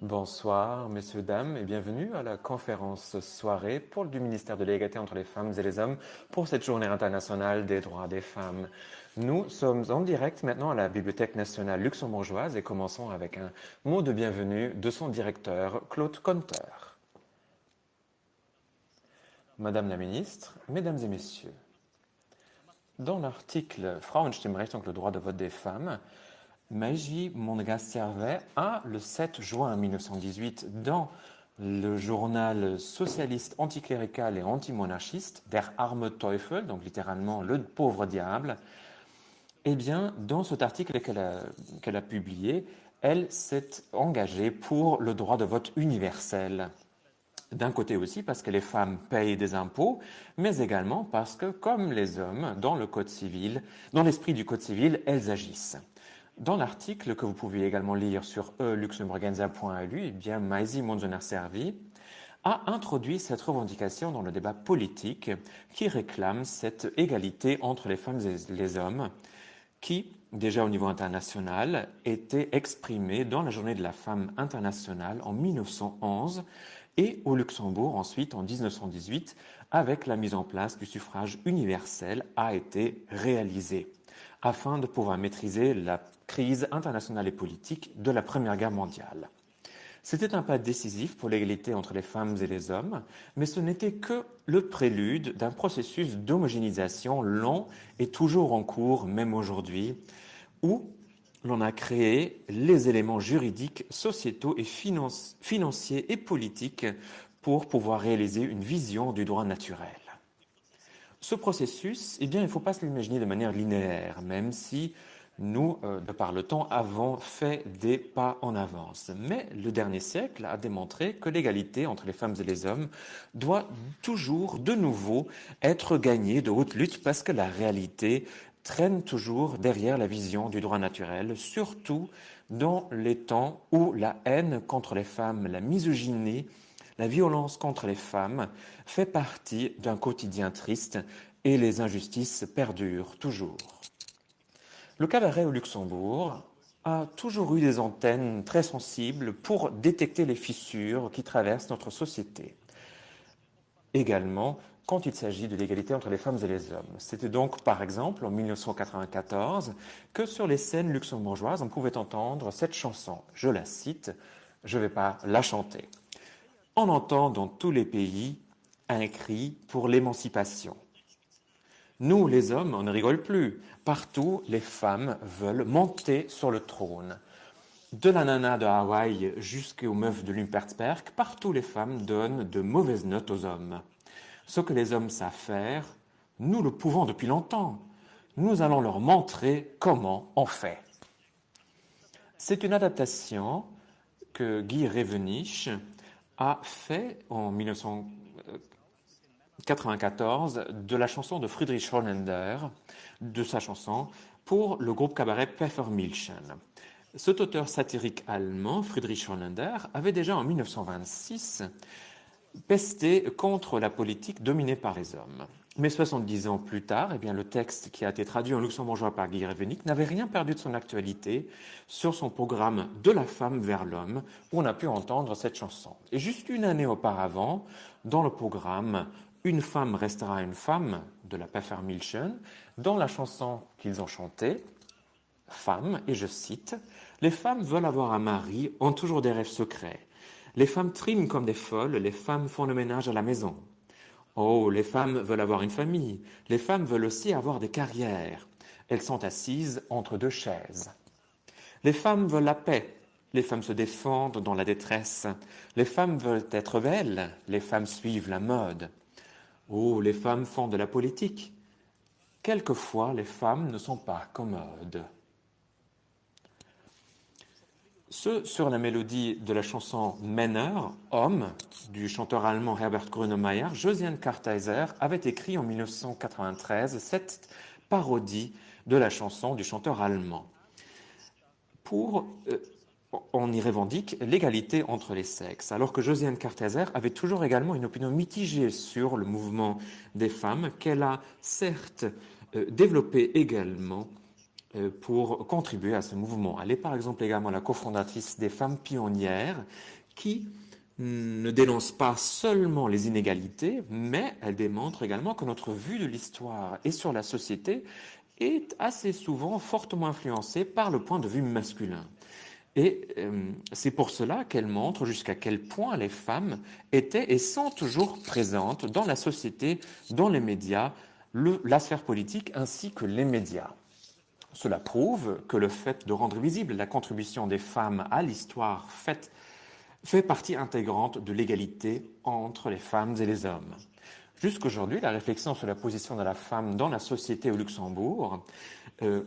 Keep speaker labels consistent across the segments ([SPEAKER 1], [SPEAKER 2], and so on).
[SPEAKER 1] Bonsoir, messieurs, dames, et bienvenue à la conférence soirée du ministère de l'égalité entre les femmes et les hommes pour cette journée internationale des droits des femmes. Nous sommes en direct maintenant à la Bibliothèque nationale luxembourgeoise et commençons avec un mot de bienvenue de son directeur, Claude Conter. Madame la ministre, mesdames et messieurs, dans l'article Frauenstimmrecht, donc le droit de vote des femmes, Magie Montgas-Servet a, le 7 juin 1918, dans le journal socialiste anticlérical et antimonarchiste, Der arme Teufel, donc littéralement le pauvre diable, eh bien, dans cet article qu'elle a publié, elle s'est engagée pour le droit de vote universel. D'un côté aussi parce que les femmes payent des impôts, mais également parce que, comme les hommes, dans le Code civil, dans l'esprit du Code civil, elles agissent. Dans l'article que vous pouvez également lire sur luxembourgenza.lu, eh bien, Maïsi Monjoner-Servi a introduit cette revendication dans le débat politique qui réclame cette égalité entre les femmes et les hommes qui, déjà au niveau international, était exprimée dans la Journée de la femme internationale en 1911 et au Luxembourg ensuite en 1918 avec la mise en place du suffrage universel a été réalisée afin de pouvoir maîtriser la crise internationale et politique de la Première Guerre mondiale. C'était un pas décisif pour l'égalité entre les femmes et les hommes, mais ce n'était que le prélude d'un processus d'homogénéisation long et toujours en cours, même aujourd'hui, où l'on a créé les éléments juridiques, sociétaux et financiers et politiques pour pouvoir réaliser une vision du droit naturel. Ce processus, eh bien, il ne faut pas se l'imaginer de manière linéaire, même si nous, de par le temps, avons fait des pas en avance. Mais le dernier siècle a démontré que l'égalité entre les femmes et les hommes doit toujours, de nouveau, être gagnée de haute lutte parce que la réalité traîne toujours derrière la vision du droit naturel, surtout dans les temps où la haine contre les femmes, la misogynie, la violence contre les femmes fait partie d'un quotidien triste et les injustices perdurent toujours. Le cabaret au Luxembourg a toujours eu des antennes très sensibles pour détecter les fissures qui traversent notre société. Également, quand il s'agit de l'égalité entre les femmes et les hommes. C'était donc, par exemple, en 1994, que sur les scènes luxembourgeoises, on pouvait entendre cette chanson. Je la cite, je ne vais pas la chanter. On entend dans tous les pays un cri pour l'émancipation. Nous, les hommes, on ne rigole plus. Partout, les femmes veulent monter sur le trône. De la nana de Hawaï jusqu'aux meufs de Lumpertsberg, partout les femmes donnent de mauvaises notes aux hommes. Ce que les hommes savent faire, nous le pouvons depuis longtemps. Nous allons leur montrer comment on fait. C'est une adaptation que Guy Revenich a fait en 1994 de la chanson de Friedrich Holländer, de sa chanson, pour le groupe cabaret Pfeffermilchen. Cet auteur satirique allemand, Friedrich Holländer, avait déjà en 1926 pesté contre la politique dominée par les hommes. Mais 70 ans plus tard, eh bien, le texte qui a été traduit en luxembourgeois par Guy Revenich n'avait rien perdu de son actualité sur son programme De la femme vers l'homme, où on a pu entendre cette chanson. Et juste une année auparavant, dans le programme Une femme restera une femme de la Pfeffermilchen, dans la chanson qu'ils ont chantée, Femme, et je cite, « Les femmes veulent avoir un mari, ont toujours des rêves secrets. Les femmes triment comme des folles, les femmes font le ménage à la maison. Oh, les femmes veulent avoir une famille, les femmes veulent aussi avoir des carrières. Elles sont assises entre deux chaises. Les femmes veulent la paix, les femmes se défendent dans la détresse. Les femmes veulent être belles, les femmes suivent la mode. Oh, les femmes font de la politique. Quelquefois, les femmes ne sont pas commodes. » Ce sur la mélodie de la chanson Männer, Homme, du chanteur allemand Herbert Grönemeyer, Josiane Kartheiser avait écrit en 1993 cette parodie de la chanson du chanteur allemand. On y revendique l'égalité entre les sexes, alors que Josiane Kartheiser avait toujours également une opinion mitigée sur le mouvement des femmes, qu'elle a certes développé également pour contribuer à ce mouvement. Elle est par exemple également la cofondatrice des Femmes pionnières qui ne dénonce pas seulement les inégalités, mais elle démontre également que notre vue de l'histoire et sur la société est assez souvent fortement influencée par le point de vue masculin. Et c'est pour cela qu'elle montre jusqu'à quel point les femmes étaient et sont toujours présentes dans la société, dans les médias, la sphère politique ainsi que les médias. Cela prouve que le fait de rendre visible la contribution des femmes à l'histoire fait partie intégrante de l'égalité entre les femmes et les hommes. Jusqu'aujourd'hui, la réflexion sur la position de la femme dans la société au Luxembourg,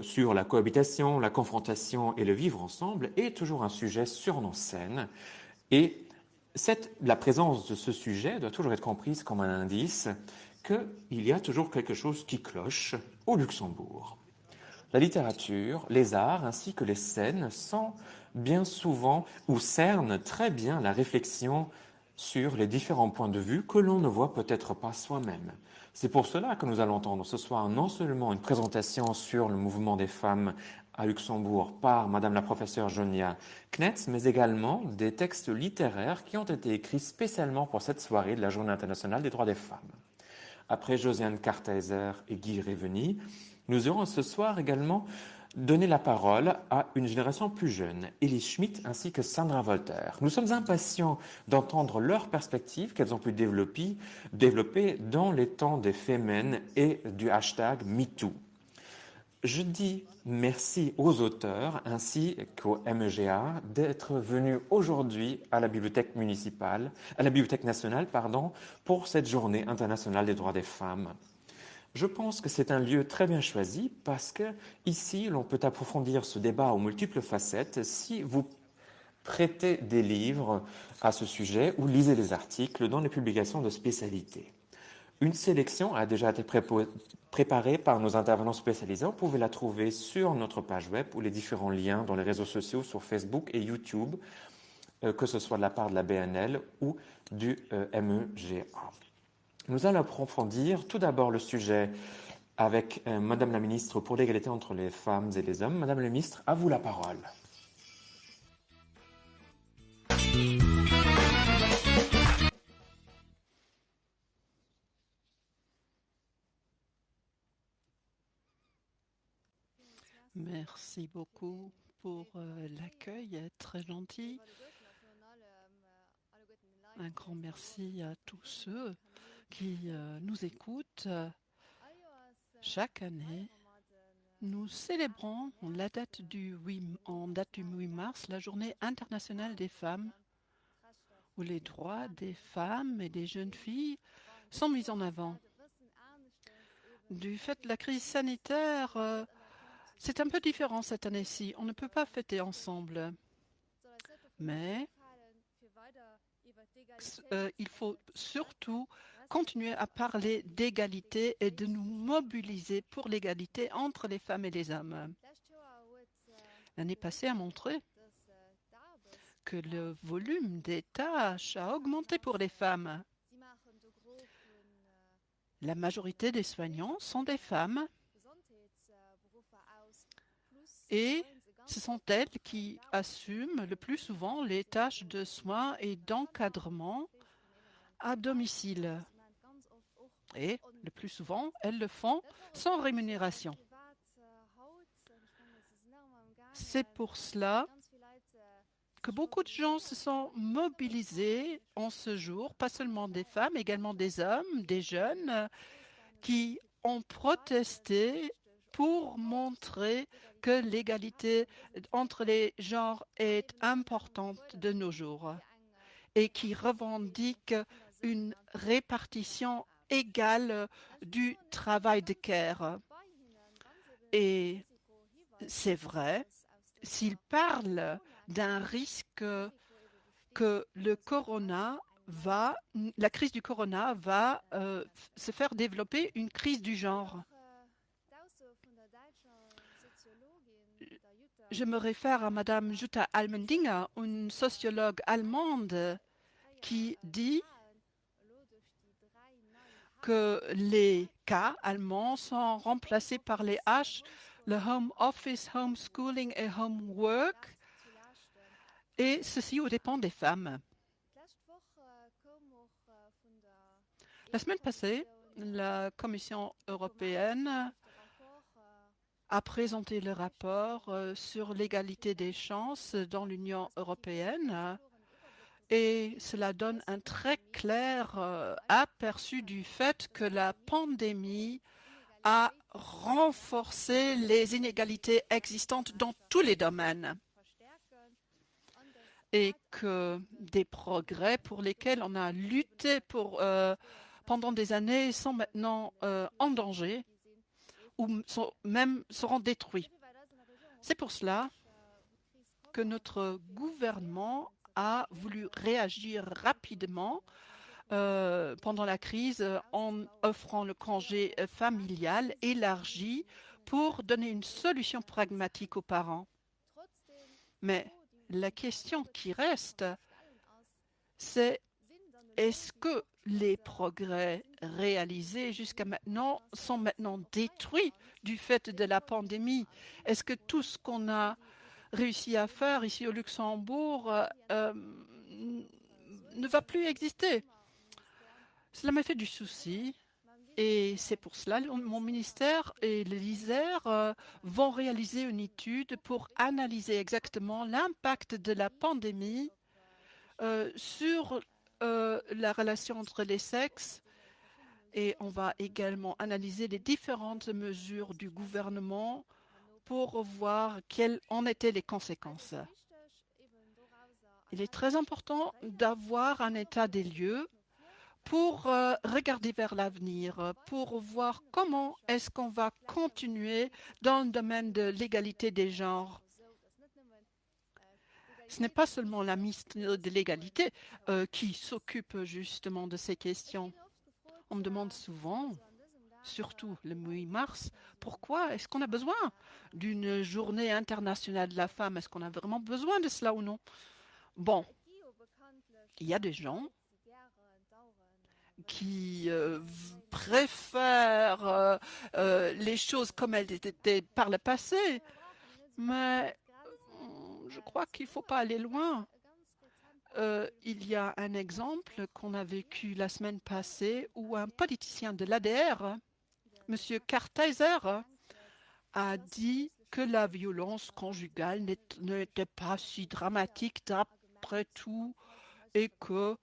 [SPEAKER 1] sur la cohabitation, la confrontation et le vivre ensemble, est toujours un sujet sur nos scènes. Et la présence de ce sujet doit toujours être comprise comme un indice qu'il y a toujours quelque chose qui cloche au Luxembourg. La littérature, les arts ainsi que les scènes sont bien souvent ou cernent très bien la réflexion sur les différents points de vue que l'on ne voit peut-être pas soi-même. C'est pour cela que nous allons entendre ce soir non seulement une présentation sur le mouvement des femmes à Luxembourg par Madame la professeure Jonia Knetz, mais également des textes littéraires qui ont été écrits spécialement pour cette soirée de la Journée internationale des droits des femmes. Après Josiane Kartheiser et Guy Réveny, nous aurons ce soir également donné la parole à une génération plus jeune, Elise Schmidt ainsi que Sandra Voltaire. Nous sommes impatients d'entendre leurs perspectives qu'elles ont pu développer dans les temps des Femen et du hashtag MeToo. Je dis merci aux auteurs ainsi qu'au MEGA d'être venus aujourd'hui à la Bibliothèque nationale, pour cette Journée internationale des droits des femmes. Je pense que c'est un lieu très bien choisi parce que ici, l'on peut approfondir ce débat aux multiples facettes si vous prêtez des livres à ce sujet ou lisez les articles dans les publications de spécialité. Une sélection a déjà été préparée par nos intervenants spécialisés. Vous pouvez la trouver sur notre page web ou les différents liens dans les réseaux sociaux sur Facebook et YouTube, que ce soit de la part de la BNL ou du MEGA. Nous allons approfondir tout d'abord le sujet avec Madame la ministre pour l'égalité entre les femmes et les hommes. Madame la ministre, à vous la parole.
[SPEAKER 2] Merci beaucoup pour l'accueil, très gentil. Un grand merci à tous ceux qui nous écoutent. Chaque année, nous célébrons en date du 8 mars la Journée internationale des femmes, où les droits des femmes et des jeunes filles sont mis en avant. Du fait de la crise sanitaire, c'est un peu différent cette année-ci. On ne peut pas fêter ensemble. Mais il faut surtout continuer à parler d'égalité et de nous mobiliser pour l'égalité entre les femmes et les hommes. L'année passée a montré que le volume des tâches a augmenté pour les femmes. La majorité des soignants sont des femmes et ce sont elles qui assument le plus souvent les tâches de soins et d'encadrement à domicile. Et le plus souvent, elles le font sans rémunération. C'est pour cela que beaucoup de gens se sont mobilisés en ce jour, pas seulement des femmes, également des hommes, des jeunes, qui ont protesté pour montrer que l'égalité entre les genres est importante de nos jours et qui revendiquent une répartition égale du travail de care. Et c'est vrai, s'ils parlent d'un risque que la crise du corona va se faire développer une crise du genre. Je me réfère à Madame Jutta Almendinger, une sociologue allemande, qui dit que les K allemands sont remplacés par les H le home office, homeschooling et homework, et ceci au dépend des femmes. La semaine passée, la Commission européenne a présenté le rapport sur l'égalité des chances dans l'Union européenne et cela donne un très clair aperçu du fait que la pandémie a renforcé les inégalités existantes dans tous les domaines et que des progrès pour lesquels on a lutté pendant des années sont maintenant en danger ou même seront détruits. C'est pour cela que notre gouvernement a voulu réagir rapidement pendant la crise en offrant le congé familial élargi pour donner une solution pragmatique aux parents. Mais la question qui reste, c'est est-ce que les progrès réalisés jusqu'à maintenant sont maintenant détruits du fait de la pandémie? Est-ce que tout ce qu'on a réussi à faire ici au Luxembourg ne va plus exister? Cela m'a fait du souci et c'est pour cela que mon ministère et l'ISER vont réaliser une étude pour analyser exactement l'impact de la pandémie sur la relation entre les sexes et on va également analyser les différentes mesures du gouvernement pour voir quelles en étaient les conséquences. Il est très important d'avoir un état des lieux pour regarder vers l'avenir, pour voir comment est-ce qu'on va continuer dans le domaine de l'égalité des genres. Ce n'est pas seulement la ministre de l'égalité qui s'occupe justement de ces questions. On me demande souvent, surtout le 8 mars, pourquoi est-ce qu'on a besoin d'une journée internationale de la femme? Est-ce qu'on a vraiment besoin de cela ou non? Bon, il y a des gens qui préfèrent les choses comme elles étaient par le passé, mais je crois qu'il ne faut pas aller loin. Il y a un exemple qu'on a vécu la semaine passée où un politicien de l'ADR, M. Kartheiser, a dit que la violence conjugale n'était pas si dramatique d'après tout et que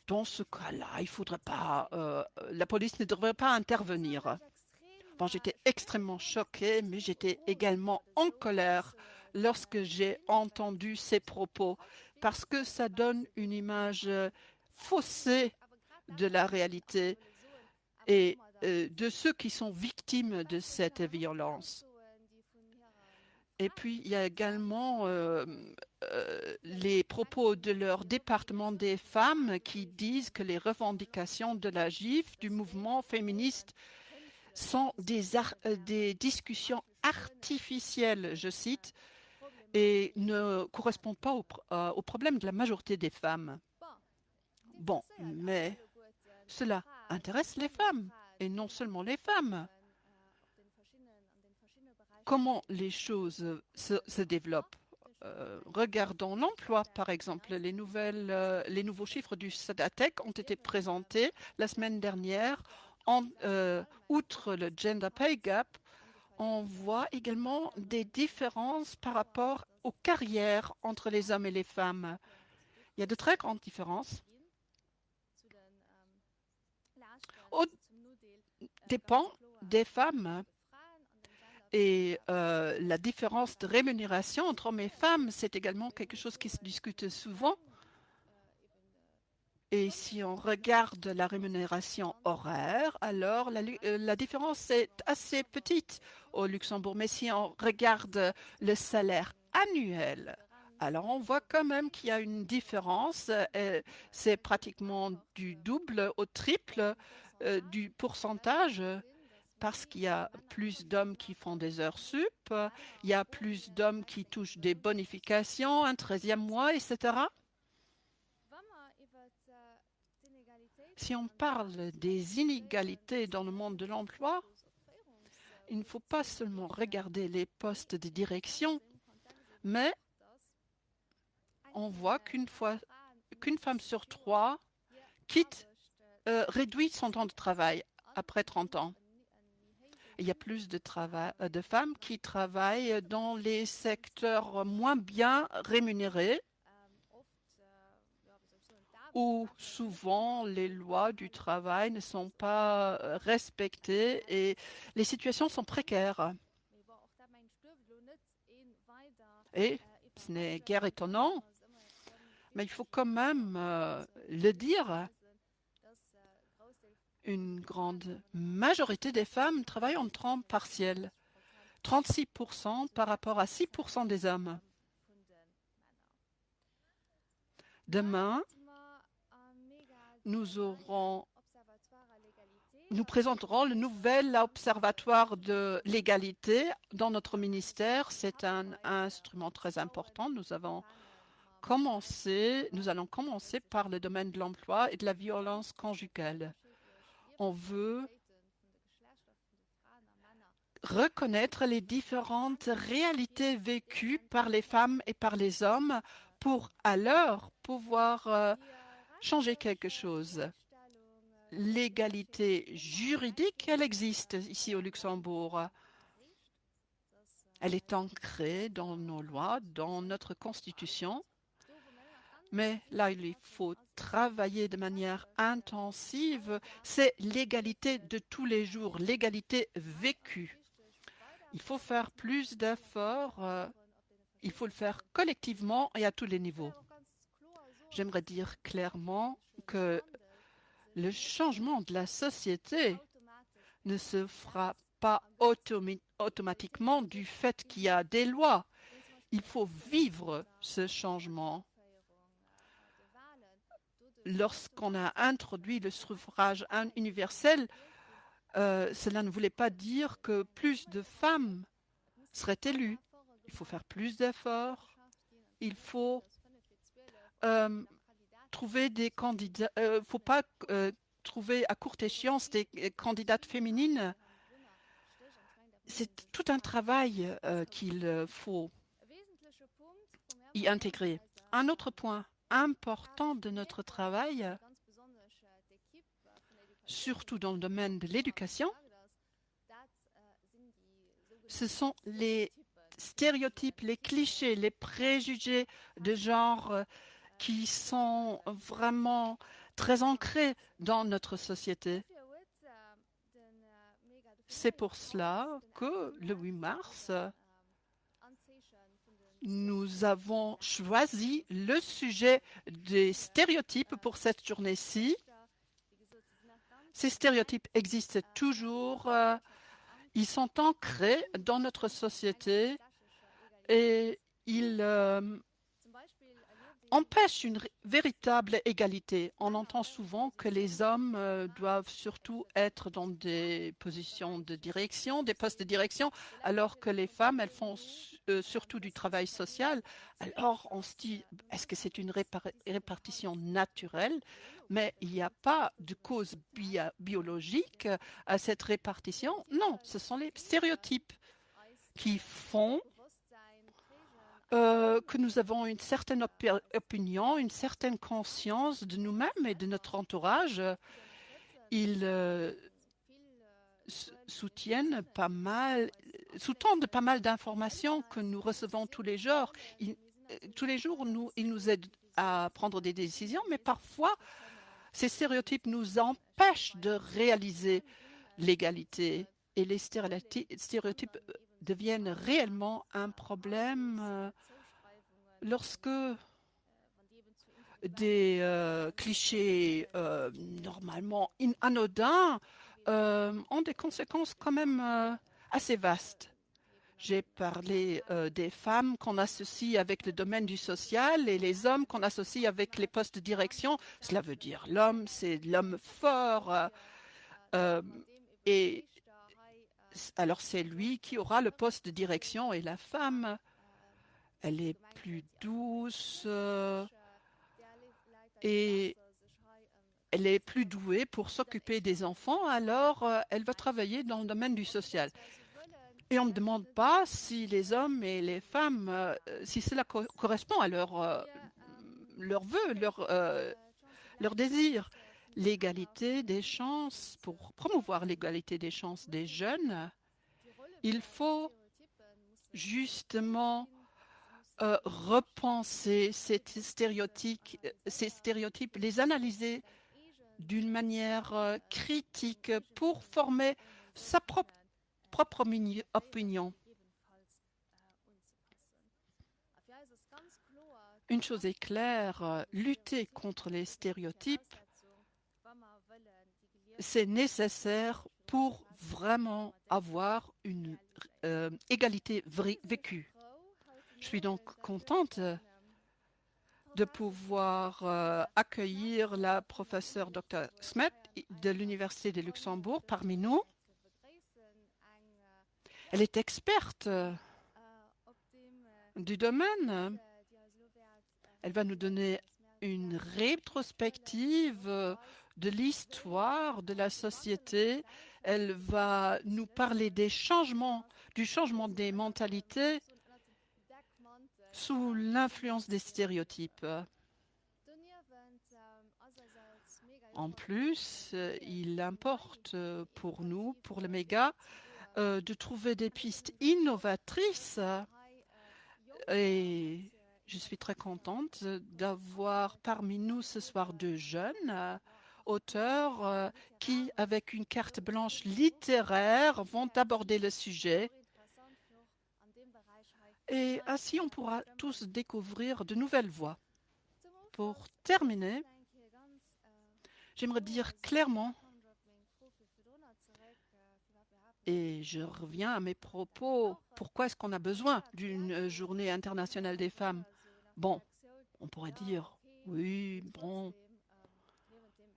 [SPEAKER 2] dans ce cas-là, il faudrait pas, la police ne devrait pas intervenir. Bon, j'étais extrêmement choquée, mais j'étais également en colère lorsque j'ai entendu ces propos, parce que ça donne une image faussée de la réalité et de ceux qui sont victimes de cette violence. Et puis, il y a également les propos de leur département des femmes qui disent que les revendications de la GIF, du mouvement féministe, sont des discussions artificielles, je cite, et ne correspondent pas au problème de la majorité des femmes. Bon, mais cela intéresse les femmes, et non seulement les femmes. Comment les choses se développent? Regardons l'emploi, par exemple. Les nouveaux chiffres du SEDATEC ont été présentés la semaine dernière. Outre le gender pay gap, on voit également des différences par rapport aux carrières entre les hommes et les femmes. Il y a de très grandes différences. Au dépend des femmes. Et la différence de rémunération entre hommes et femmes, c'est également quelque chose qui se discute souvent. Et si on regarde la rémunération horaire, alors la différence est assez petite au Luxembourg. Mais si on regarde le salaire annuel, alors on voit quand même qu'il y a une différence. C'est pratiquement du double au triple du pourcentage. Parce qu'il y a plus d'hommes qui font des heures sup, il y a plus d'hommes qui touchent des bonifications, un 13e mois, etc. Si on parle des inégalités dans le monde de l'emploi, il ne faut pas seulement regarder les postes de direction, mais on voit qu'une femme sur 3 réduit son temps de travail après 30 ans. Il y a plus de femmes qui travaillent dans les secteurs moins bien rémunérés, où souvent les lois du travail ne sont pas respectées et les situations sont précaires. Et ce n'est guère étonnant, mais il faut quand même le dire, une grande majorité des femmes travaillent en temps partiel, 36% par rapport à 6% des hommes. Demain, nous présenterons le nouvel observatoire de l'égalité dans notre ministère. C'est un instrument très important. Nous allons commencer par le domaine de l'emploi et de la violence conjugale. On veut reconnaître les différentes réalités vécues par les femmes et par les hommes pour alors pouvoir changer quelque chose. L'égalité juridique, elle existe ici au Luxembourg. Elle est ancrée dans nos lois, dans notre constitution. Mais là, il faut travailler de manière intensive. C'est l'égalité de tous les jours, l'égalité vécue. Il faut faire plus d'efforts. Il faut le faire collectivement et à tous les niveaux. J'aimerais dire clairement que le changement de la société ne se fera pas automatiquement du fait qu'il y a des lois. Il faut vivre ce changement. Lorsqu'on a introduit le suffrage universel, cela ne voulait pas dire que plus de femmes seraient élues. Il faut faire plus d'efforts. Il faut trouver des candidats. Il ne faut pas trouver à courte échéance des candidates féminines. C'est tout un travail qu'il faut y intégrer. Un autre point important de notre travail, surtout dans le domaine de l'éducation, ce sont les stéréotypes, les clichés, les préjugés de genre qui sont vraiment très ancrés dans notre société. C'est pour cela que le 8 mars, nous avons choisi le sujet des stéréotypes pour cette journée-ci. Ces stéréotypes existent toujours. Ils sont ancrés dans notre société et ils empêchent une véritable égalité. On entend souvent que les hommes doivent surtout être dans des positions de direction, des postes de direction, alors que les femmes, elles font surtout du travail social. Alors on se dit, est-ce que c'est une répartition naturelle? Mais il n'y a pas de cause biologique à cette répartition. Non, ce sont les stéréotypes qui font que nous avons une certaine opinion, une certaine conscience de nous-mêmes et de notre entourage. Ils sous-tendent pas mal d'informations que nous recevons tous les jours. Tous les jours, ils nous aident à prendre des décisions, mais parfois, ces stéréotypes nous empêchent de réaliser l'égalité. Et les stéréotypes deviennent réellement un problème lorsque des clichés normalement anodins ont des conséquences quand même assez vastes. J'ai parlé des femmes qu'on associe avec le domaine du social et les hommes qu'on associe avec les postes de direction. Cela veut dire l'homme, c'est l'homme fort. Et alors c'est lui qui aura le poste de direction et la femme, elle est plus douce et elle est plus douée pour s'occuper des enfants, alors elle va travailler dans le domaine du social. Et on ne me demande pas si les hommes et les femmes, si cela correspond à leurs vœux, leurs désirs. L'égalité des chances, pour promouvoir l'égalité des chances des jeunes, il faut justement repenser ces stéréotypes, les analyser d'une manière critique pour former sa propre opinion. Une chose est claire, lutter contre les stéréotypes, c'est nécessaire pour vraiment avoir une égalité vécue. Je suis donc contente de pouvoir accueillir la professeure Dr. Smet de l'Université de Luxembourg parmi nous. Elle est experte du domaine. Elle va nous donner une rétrospective de l'histoire de la société. Elle va nous parler du changement des mentalités sous l'influence des stéréotypes. En plus, il importe pour nous, pour le MEGA, de trouver des pistes innovatrices et je suis très contente d'avoir parmi nous ce soir deux jeunes auteurs qui, avec une carte blanche littéraire, vont aborder le sujet. Et ainsi, on pourra tous découvrir de nouvelles voies. Pour terminer, j'aimerais dire clairement, et je reviens à mes propos, pourquoi est-ce qu'on a besoin d'une journée internationale des femmes? Bon, on pourrait dire, oui, bon,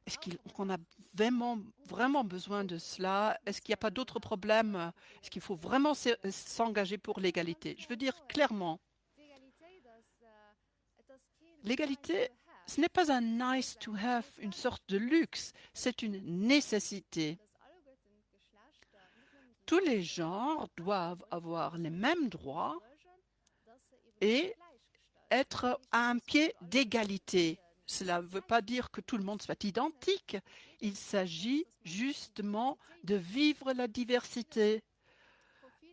[SPEAKER 2] est-ce qu'on a vraiment besoin de cela? Est-ce qu'il n'y a pas d'autres problèmes? Est-ce qu'il faut vraiment s'engager pour l'égalité? Je veux dire clairement, l'égalité, ce n'est pas un nice to have, une sorte de luxe, c'est une nécessité. Tous les genres doivent avoir les mêmes droits et être à un pied d'égalité. Cela ne veut pas dire que tout le monde soit identique. Il s'agit justement de vivre la diversité,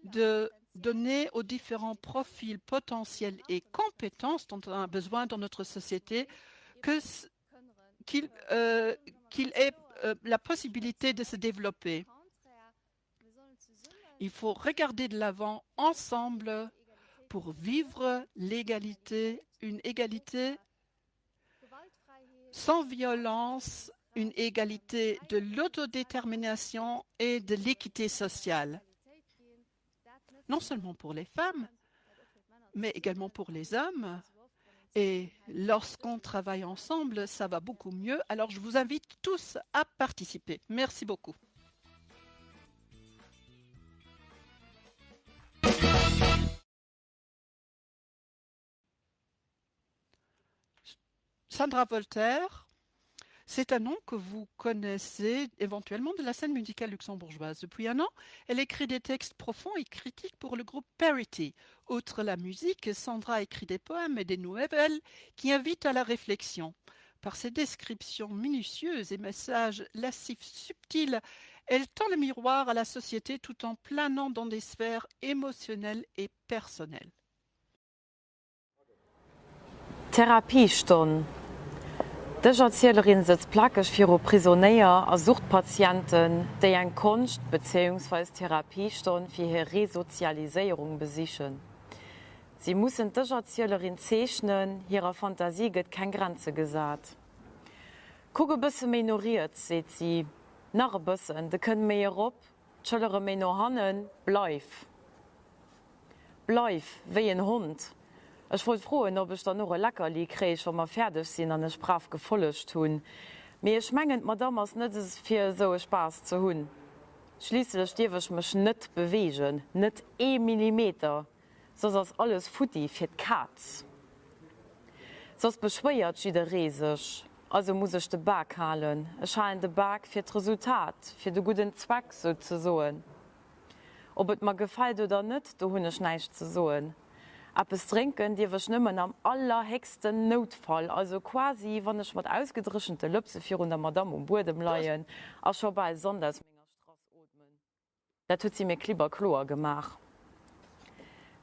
[SPEAKER 2] de donner aux différents profils potentiels et compétences dont on a besoin dans notre société qu'ils aient la possibilité de se développer. Il faut regarder de l'avant ensemble pour vivre l'égalité, une égalité sans violence, une égalité de l'autodétermination et de l'équité sociale. Non seulement pour les femmes, mais également pour les hommes. Et lorsqu'on travaille ensemble, ça va beaucoup mieux. Alors, je vous invite tous à participer. Merci beaucoup. Sandra Voltaire, c'est un nom que vous connaissez éventuellement de la scène musicale luxembourgeoise. Depuis un an, elle écrit des textes profonds et critiques pour le groupe Parity. Outre la musique, Sandra écrit des poèmes et des nouvelles qui invitent à la réflexion. Par ses descriptions minutieuses et messages lascifs subtils, elle tend le miroir à la société tout en planant dans des sphères émotionnelles et personnelles.
[SPEAKER 3] Therapiestunde. Dëch Erzählerin sitzt plakeg fir Prisonéier a Suchtpatienten, déi eng Konst bzw. Therapiestunde fir hir Resozialiséierung besichen. Sie mussssen dëch Erzählerin zeechnen, hireer Fantasie gëtt kein Grenze gesat. Kuge bësse minoriert, seet sie, nach bëssen, de kën méi op, d'Schëllere méi no hannen, bleif. Bleif, wéi en Hund. Ich wollte frohen, ob ich da noch ein Leckerli kriege, wenn wir fertig sind und ich brav gefolgt tun. Aber ich meine, Madame, es nicht für so Spaß zu haben. Schließlich darf ich mich nicht bewegen, nicht 1 Millimeter. So ist alles Futti für die Katze. Sonst beschwert jeder riesig. Also muss ich den Berg halten. Ich habe den Berg für das Resultat, für den guten Zweck sozusagen. Ob et mir gefällt oder nicht, da habe ich nichts zu sagen. Etwas trinken, die wir nimmen am allerhöchsten Notfall. Also quasi, wenn ich mit ausgedrischenden Lüpse für der Madame am Boden leihen, auch schon bei Sonntags meiner Straße atmen. Das hat sie mir lieber klar gemacht.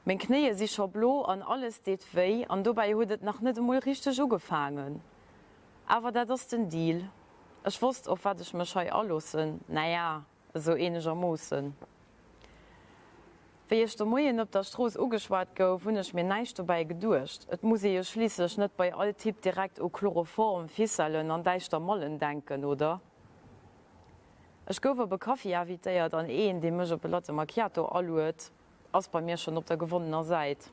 [SPEAKER 3] Meine Knie sind schon blau und alles tut weh und dabei hat es noch nicht einmal richtig angefangen. Aber das ist ein Deal. Ich wusste, auf was ich mich heute anlassen. Naja, so einigermaßen. Wie ich Morgen auf der Straße angeschwart gehe, habe ich mir nichts dabei gedurcht. Es muss ja schließlich nicht bei all Typ direkt an Chloroform, Fisseln und deichter Mollen denken, oder? Ich gehe bei Kaffee invitiert an einen, der mich auf ein Latte Macchiato anschaut, als bei mir schon auf der gewonnenen Seite.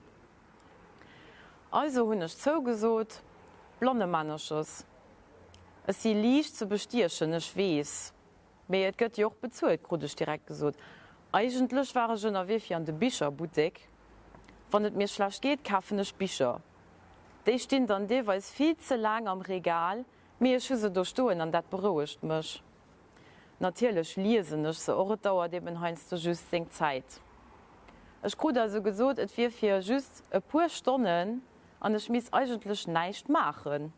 [SPEAKER 3] Also habe ich zugesagt, blonde Männerschuss. Es ist leicht zu bestierchen, ich weiß. Aber es wird ja auch bezahlt, habe ich direkt gesagt. Eigentlich war ich schon an der Bücherboutique. Wenn es mir schlecht geht, kaufe ich Bücher. Die stehen dann jeweils viel zu lang am Regal, mir ist sie da stehen und das beruhigt mich. Natürlich lesen ich so, auch dauert eben heinz zu just seine Zeit. Ich habe also gesagt, es wäre für just ein paar Stunden und ich muss eigentlich nichts machen.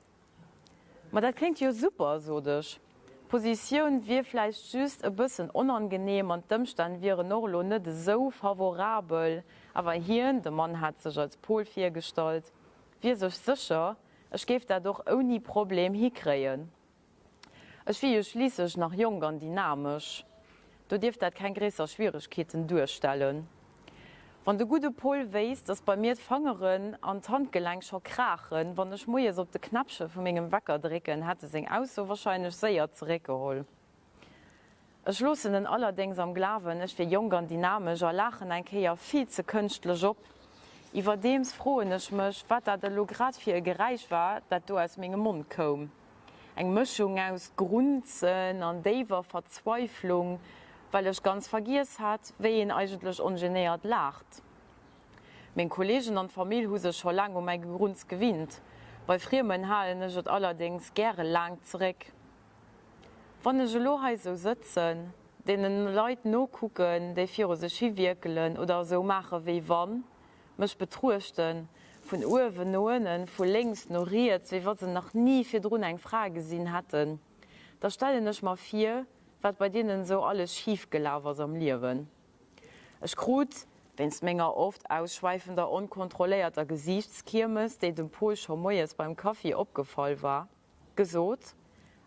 [SPEAKER 3] Aber das klingt ja super, so das. Position wäre vielleicht just ein bisschen unangenehm und dem Stand wäre noch nicht so favorabel. Aber hier, der Mann hat sich als Pol vorgestellt, wir sind sicher, ich gebe da doch ohne Problem hinkriegen. Ich bin schließlich noch jung und dynamisch. Du darfst das keine größeren Schwierigkeiten durchstellen. Wenn der gute Pol weiß, dass bei mir die Fangerin an die Handgelenk schon krachen, wenn ich morgens auf die Knöpfe von meinem Wecker drücken, hätte sie Auto wahrscheinlich sehr zurückgeholt. Ich lasse ihn allerdings am Glauben, ich bin jung und dynamisch, und lachen ein Kehr viel zu künstlich ab. Über dem freue ich mich, was da gerade für ein Geräusch war, das du aus meinem Mund kam. Eine Mischung aus Grunzen und tiefer Verzweiflung, weil ich ganz vergessen habe, wie ihn eigentlich ungeniert lacht. Meine Kollegen und Familie haben sich schon lange mein Grunz gewinnt. Bei Fremden halte ich es allerdings gerne lang zurück. Wenn ich hier so sitze, denen Leute nachgucken, die für sich hinwirkeln oder so machen wie wann, mich betrüchten, von oben nach unten, von links nach rechts, wie wenn sie noch nie für eine Frage gesehen hatten. Da stelle ich mir vor, was bei denen so alles schiefgelaufen ist am Leben. Ich kriege, wenn es mir oft ausschweifender, unkontrollierter Gesichtskirmes, die dem Pol schon morgens beim Kaffee aufgefallen war, gesagt,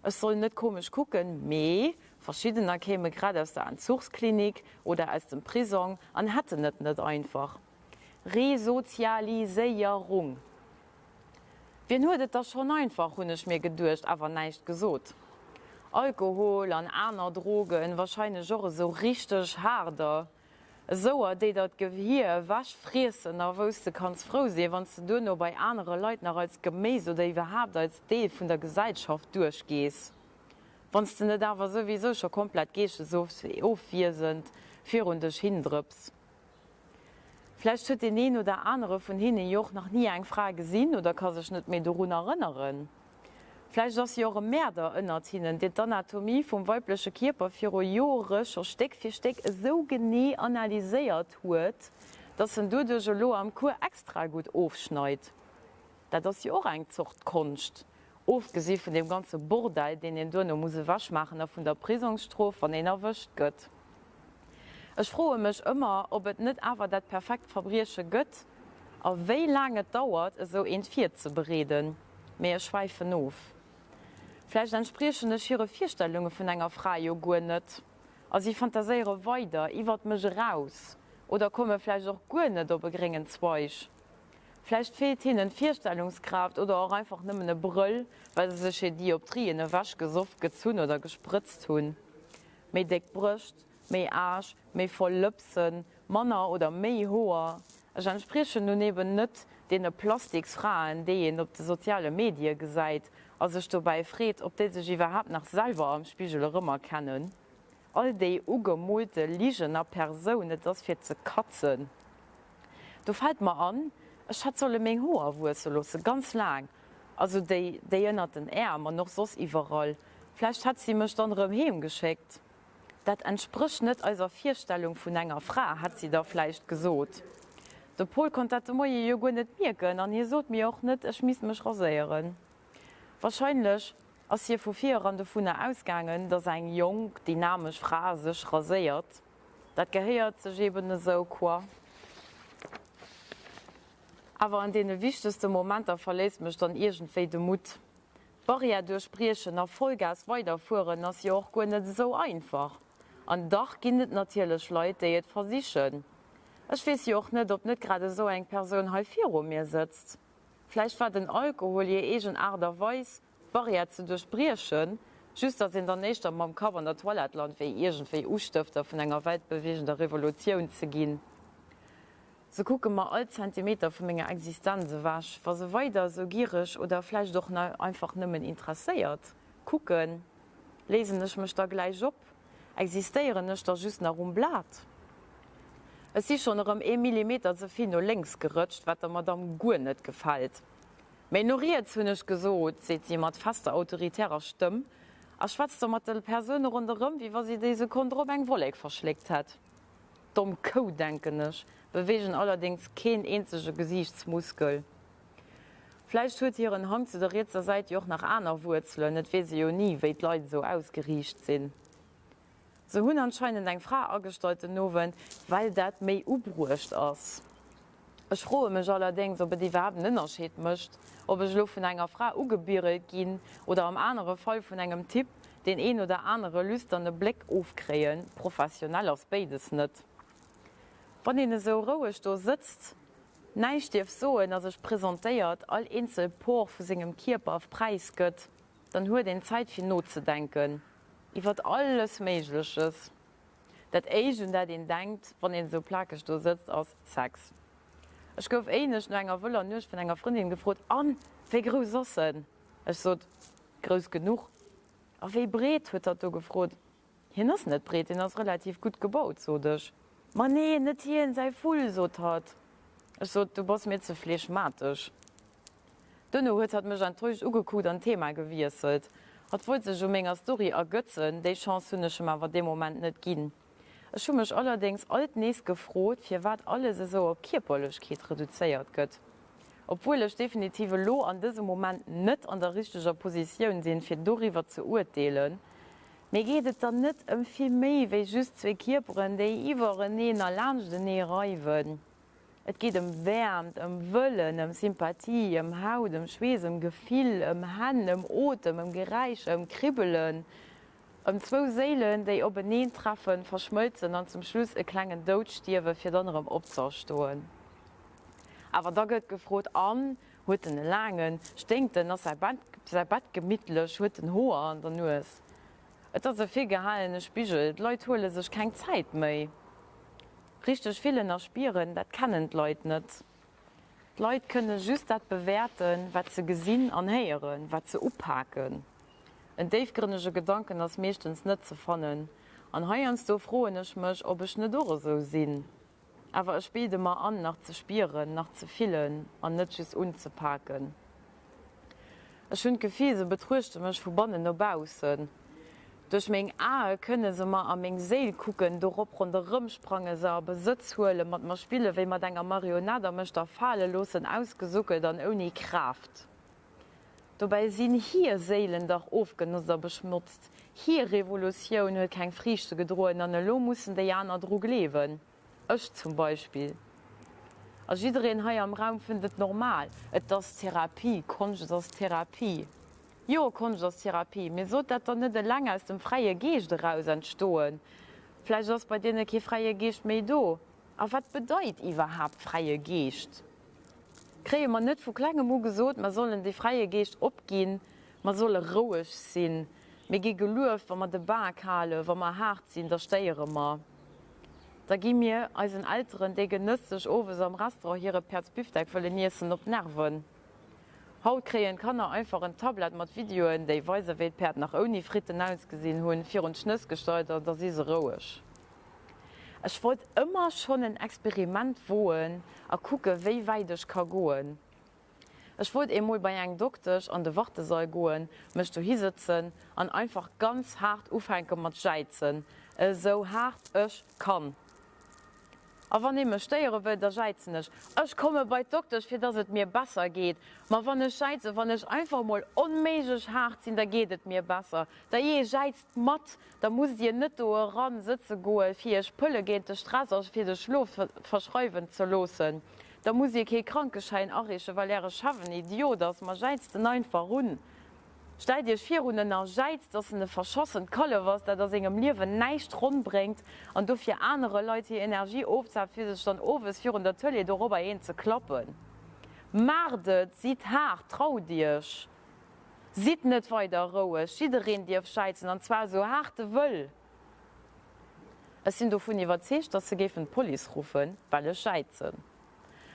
[SPEAKER 3] ich soll nicht komisch gucken, mehr verschiedener kämen gerade aus der Entzugsklinik oder aus dem Prison und hatten es nicht einfach. Resozialisierung. Wir nur das schon einfach, habe ich mir gedacht, aber nicht gesagt. Alkohol und andere Drogen, wahrscheinlich auch so richtig harder. So, die das Gehirn wasch fressen, wo du kannst froh sein, wenn du nur bei anderen Leuten noch als Gemäß oder überhaupt als Teil von der Gesellschaft durchgehst. Wenn du nicht aber sowieso schon komplett gehst, so auf wir sind, für und dich hindrückst. Vielleicht hat den einen oder andere von ihnen auch noch nie eine Frage gesehen oder kann sich nicht mehr daran erinnern. Vielleicht ist ja auch ein Mörder erinnert ihnen, die Anatomie vom weiblichen Körper für Jahre schon Stück für Stück so genau analysiert hat, dass er dadurch am Kur extra gut aufschneidet. Das ist ja auch eine Zuchtkunst. Aufgesehen von dem ganzen Bordell, den er da noch wasch machen muss, von der Prisonstrafe, von den erwischt wird. Ich frage mich immer, ob es nicht aber das perfekt Verbrechen gibt, und wie lange es dauert, so ein Vier zu bereden. Wir schweifen auf. Vielleicht entsprechen ich ihre Vorstellungen von einer Frau ja gar nicht. Also ich fantasiere weiter, ich werde mich raus. Oder komme vielleicht auch gar nicht auf einen geringen Zweig. Vielleicht fehlt ihnen Vorstellungskraft oder auch einfach nicht mehr eine Brille, weil sie sich in Dioptrien wasch gesoffen, gezogen oder gespritzt haben. Mehr dick Brust, mehr Arsch, mehr voll Lipsen, Männer oder mehr Haar. Ich entspreche nun eben nicht den Plastikfrauen, die in auf den sozialen Medien gesagt, als ich dabei frage, ob die sich überhaupt noch selber am Spiegel immer kennen. All die ungemolte, liegende Personen, das für zu katzen. Da fällt mir an, ich hatte so meine Haare wurzeln lassen, ganz lang. Also die erinnert den Arm und noch sonst überall. Vielleicht hat sie mich dann heimgeschickt. Das entspricht nicht unserer Vorstellung von einer Frau, hat sie da vielleicht gesagt. Der Paul konnte das mir ja gar nicht merken und er sagt mir auch nicht, ich muss mich rasieren. Wahrscheinlich ist hier vor 4 Jahren davon ausgegangen, dass eine junge, dynamische Frau sich rasiert. Das gehört sich eben so vor. Aber in den wichtigsten Momenten verlässt mich dann irgendwie der Mut. Barriere durchbrechen, nach Vollgas weiterfahren, ist ja auch gar nicht so einfach. Und doch gibt es natürlich Leute, die es versuchen. Ich weiß ja auch nicht, ob nicht gerade so eine Person hier vor mir sitzt. Vielleicht war den Alkohol je irgendeiner Barriere zu durchbrechen, just als in der nächsten Mal am Cover in der Toilette land, wie irgendwie Ausstifter von einer weltbewegenden Revolution zu gehen. So gucken wir alle Zentimeter von meiner Existenz wasch, was so weiter so gierig oder vielleicht doch einfach nicht mehr interessiert. Gucken, lesen ich mich da gleich ab, existieren ich da just nach Blatt. Es ist schon noch 1 Millimeter so viel nur längs gerutscht, was der Madame gut nicht gefällt. Ignoriert habe ich gesagt, sagt sie mit fester autoritärer Stimme, und schwätzt mit der Person rundherum, wie sie diese Sekunde ein Wolleck verschlägt hat. Dumm Kuh, denke ich, bewegen allerdings kein einziger Gesichtsmuskel. Vielleicht hat ihren Hang zu der Rätsel seit auch nach einer Wurzeln, nicht weiß ich auch nie, wie die Leute so ausgeriecht sind. So haben anscheinend eine Frau angestellt, weil das mehr ubrucht ist. Ich freue mich allerdings, ob die überhaupt einen Unterschied macht, ob ich von einer Frau angebiert bin oder im anderen Fall von einem Typ, den ein oder andere lüsternen Blick aufkriegen, professionell aus beides nicht. Wenn ihr so ruhig da sitzt, nicht darf so, dass ich präsentiert, all einzelne Pore von seinem Körper auf Preis gibt, dann hat er Zeit für Not zu denken. Ich wird alles Mögliches. Das Erste, das ihn denkt, wenn er so plakisch da sitzt, ist Sex. Ich habe einmal in einer Villa nicht von einer Freundin gefragt, wie groß ist das? Ich sagte, groß genug. Aber wie breit hat er da gefragt? Hier ist nicht breit, hier ist relativ gut gebaut, so das. Aber nee, nicht hier in sein Full, so hat. Ich sagte, du bist mir zu phlegmatisch. Dann hat mich enttäuscht angeguckt und ein Thema gewechselt. Hat wollte sich meiner Story ergötzen, die Chance habe ich mir aber in dem Moment nicht gegeben. Ich habe mich allerdings altnächst gefragt, für was alles so auf Körperlichkeit reduziert wird. Obwohl ich definitiv an diesem Moment nicht an der richtigen Position bin, für darüber zu urteilen. Mir geht es dann nicht viel mehr, wie just 2 Körper, die über einer Lange reiben. Es geht Wärme, Willen, Sympathie, Haut, Schweiß, Gefühl, Hand, Atem, Geräusch, Kribbeln. 2 Seelen, die aufeinander treffen, verschmelzen und zum Schluss einen kleinen Tod sterben, für dann aufzustehen. Aber da wird gefragt, hat einen langen, stinkt sein Bett gemütlich, hat einen Haar an der Nuss. Es ist ein viel gehaltener Spiegel, die Leute holen sich keine Zeit mehr. Richtig viele erspüren, das können die Leute nicht. Die Leute können just das bewerten, was sie gesehen und hören, was sie abhaken. Ein tiefgründiger Gedanke ist meistens nicht zu finden. Und heute freue ich mich, ob ich nicht auch so sehe. Aber ich biete mir an, nach zu spüren, nach zu fühlen und nicht just unzupacken. Ich habe Gefühle, sie betrüchten mich verbunden nach außen. Durch meine Augen können sie mir an meine Seele gucken, darauf rundherum sprangen sie, Besitz holen, mit mir spielen, wie man einer Marionette mich da fallen lassen, ausgesucht und ohne Kraft. Dabei sind hier Seelen doch aufgenutzt und beschmutzt. Hier Revolution hat keine Früchte gedroht und lo müssen die anderen Druck leben. Ich zum Beispiel. Also jeder hier im Raum findet normal. Das ist Therapie, Kunst ist Therapie. Ja, Kunst ist Therapie. Mir so, dass da nicht lange aus dem freien Geist raus entstehen. Vielleicht ist bei denen kein freier Geist mehr da. Aber was bedeutet überhaupt freier Geist? Kriegen wir nicht von kleinem Mund gesagt, wir sollen die freie Geist abgehen, wir sollen ruhig sein. Wir gehen gelaufen, wenn wir den Berg halten, wenn wir hart sind, da steuern wir. Da gehen wir als Älteren, die genüsslich oben am Restaurant ihre Perzbüfteig für den nächsten auf Nerven. Heute kriegen kann einfach ein Tablet mit Videos, die weisen, wie die Pferd nach ohne Fritten ausgesehen haben, für uns Schniss gestaltet, da sind sie ruhig. Ich wollte immer schon ein Experiment wollen und gucken, wie weit ich gehen kann. Ich wollte einmal bei einem Doktor an den Wartesaal gehen, mich hier sitzen und einfach ganz hart aufhängen mit Scheitzen. so hart ich kann. Aber wenn ich steuern will, dann scheiße nicht. Ich komme bei Doktor, für dass es mir besser geht. Aber wenn ich scheiße, wenn ich einfach mal unmäßig hart bin, dann geht es mir besser. Da je scheißt matt, dann muss ich nicht da ran sitzen gehen, für ich Pille geht, die Straße für den Schlaf verschreiben zu lassen. Da muss ich keinen Krankenschein anrichten, weil er ein Idiot ist. Man scheißt den einfach run. Stell dir vor, und dann scheißt, dass eine verschossene Kalle was, der das in ihrem Leben nicht rundbringt und du für andere Leute die Energie aufzahlt, für sich dann oben für der Toilette darüber hin zu kloppen. Mardet, sieht hart, trau dich. Sieht nicht weiter ruhig, schiederin dir scheißen, und zwar so harte will. Es sind davon überzeugt, dass sie die Polizei rufen, weil sie scheißen.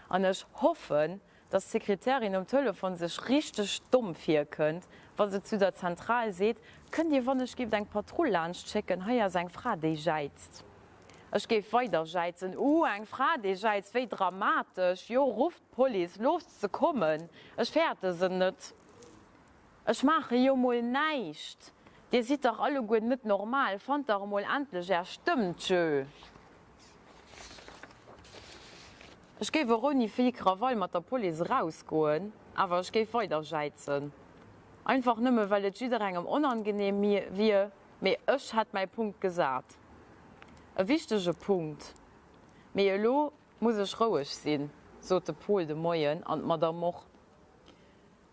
[SPEAKER 3] Und ich hoffe, dass die Sekretärin am Telefon sich richtig dumm fühlen könnt, was sie zu der Zentrale sieht, könnt ihr, wenn ich eine Patrouille anchecken, hier ist eine Frau, die scheißt. Ich gehe weiter scheißen. Eine Frau, die scheißt, wie dramatisch. Jo, ruft die Polizei, los zu kommen. Ich fährte sie nicht. Ich mache ja mal nichts. Die sieht doch alle gut nicht normal. Fand doch mal endlich, er stimmt schon. Ich gehe ohne viel Krawall mit der Polizei rausgehen, aber ich gehe weiter scheißen. Einfach nicht mehr, weil es wieder einem unangenehm wie, aber ich hat meinen Punkt gesagt. Ein wichtiger Punkt. Aber jetzt muss ich ruhig sein, so der Pol de Morgen und Madame auch.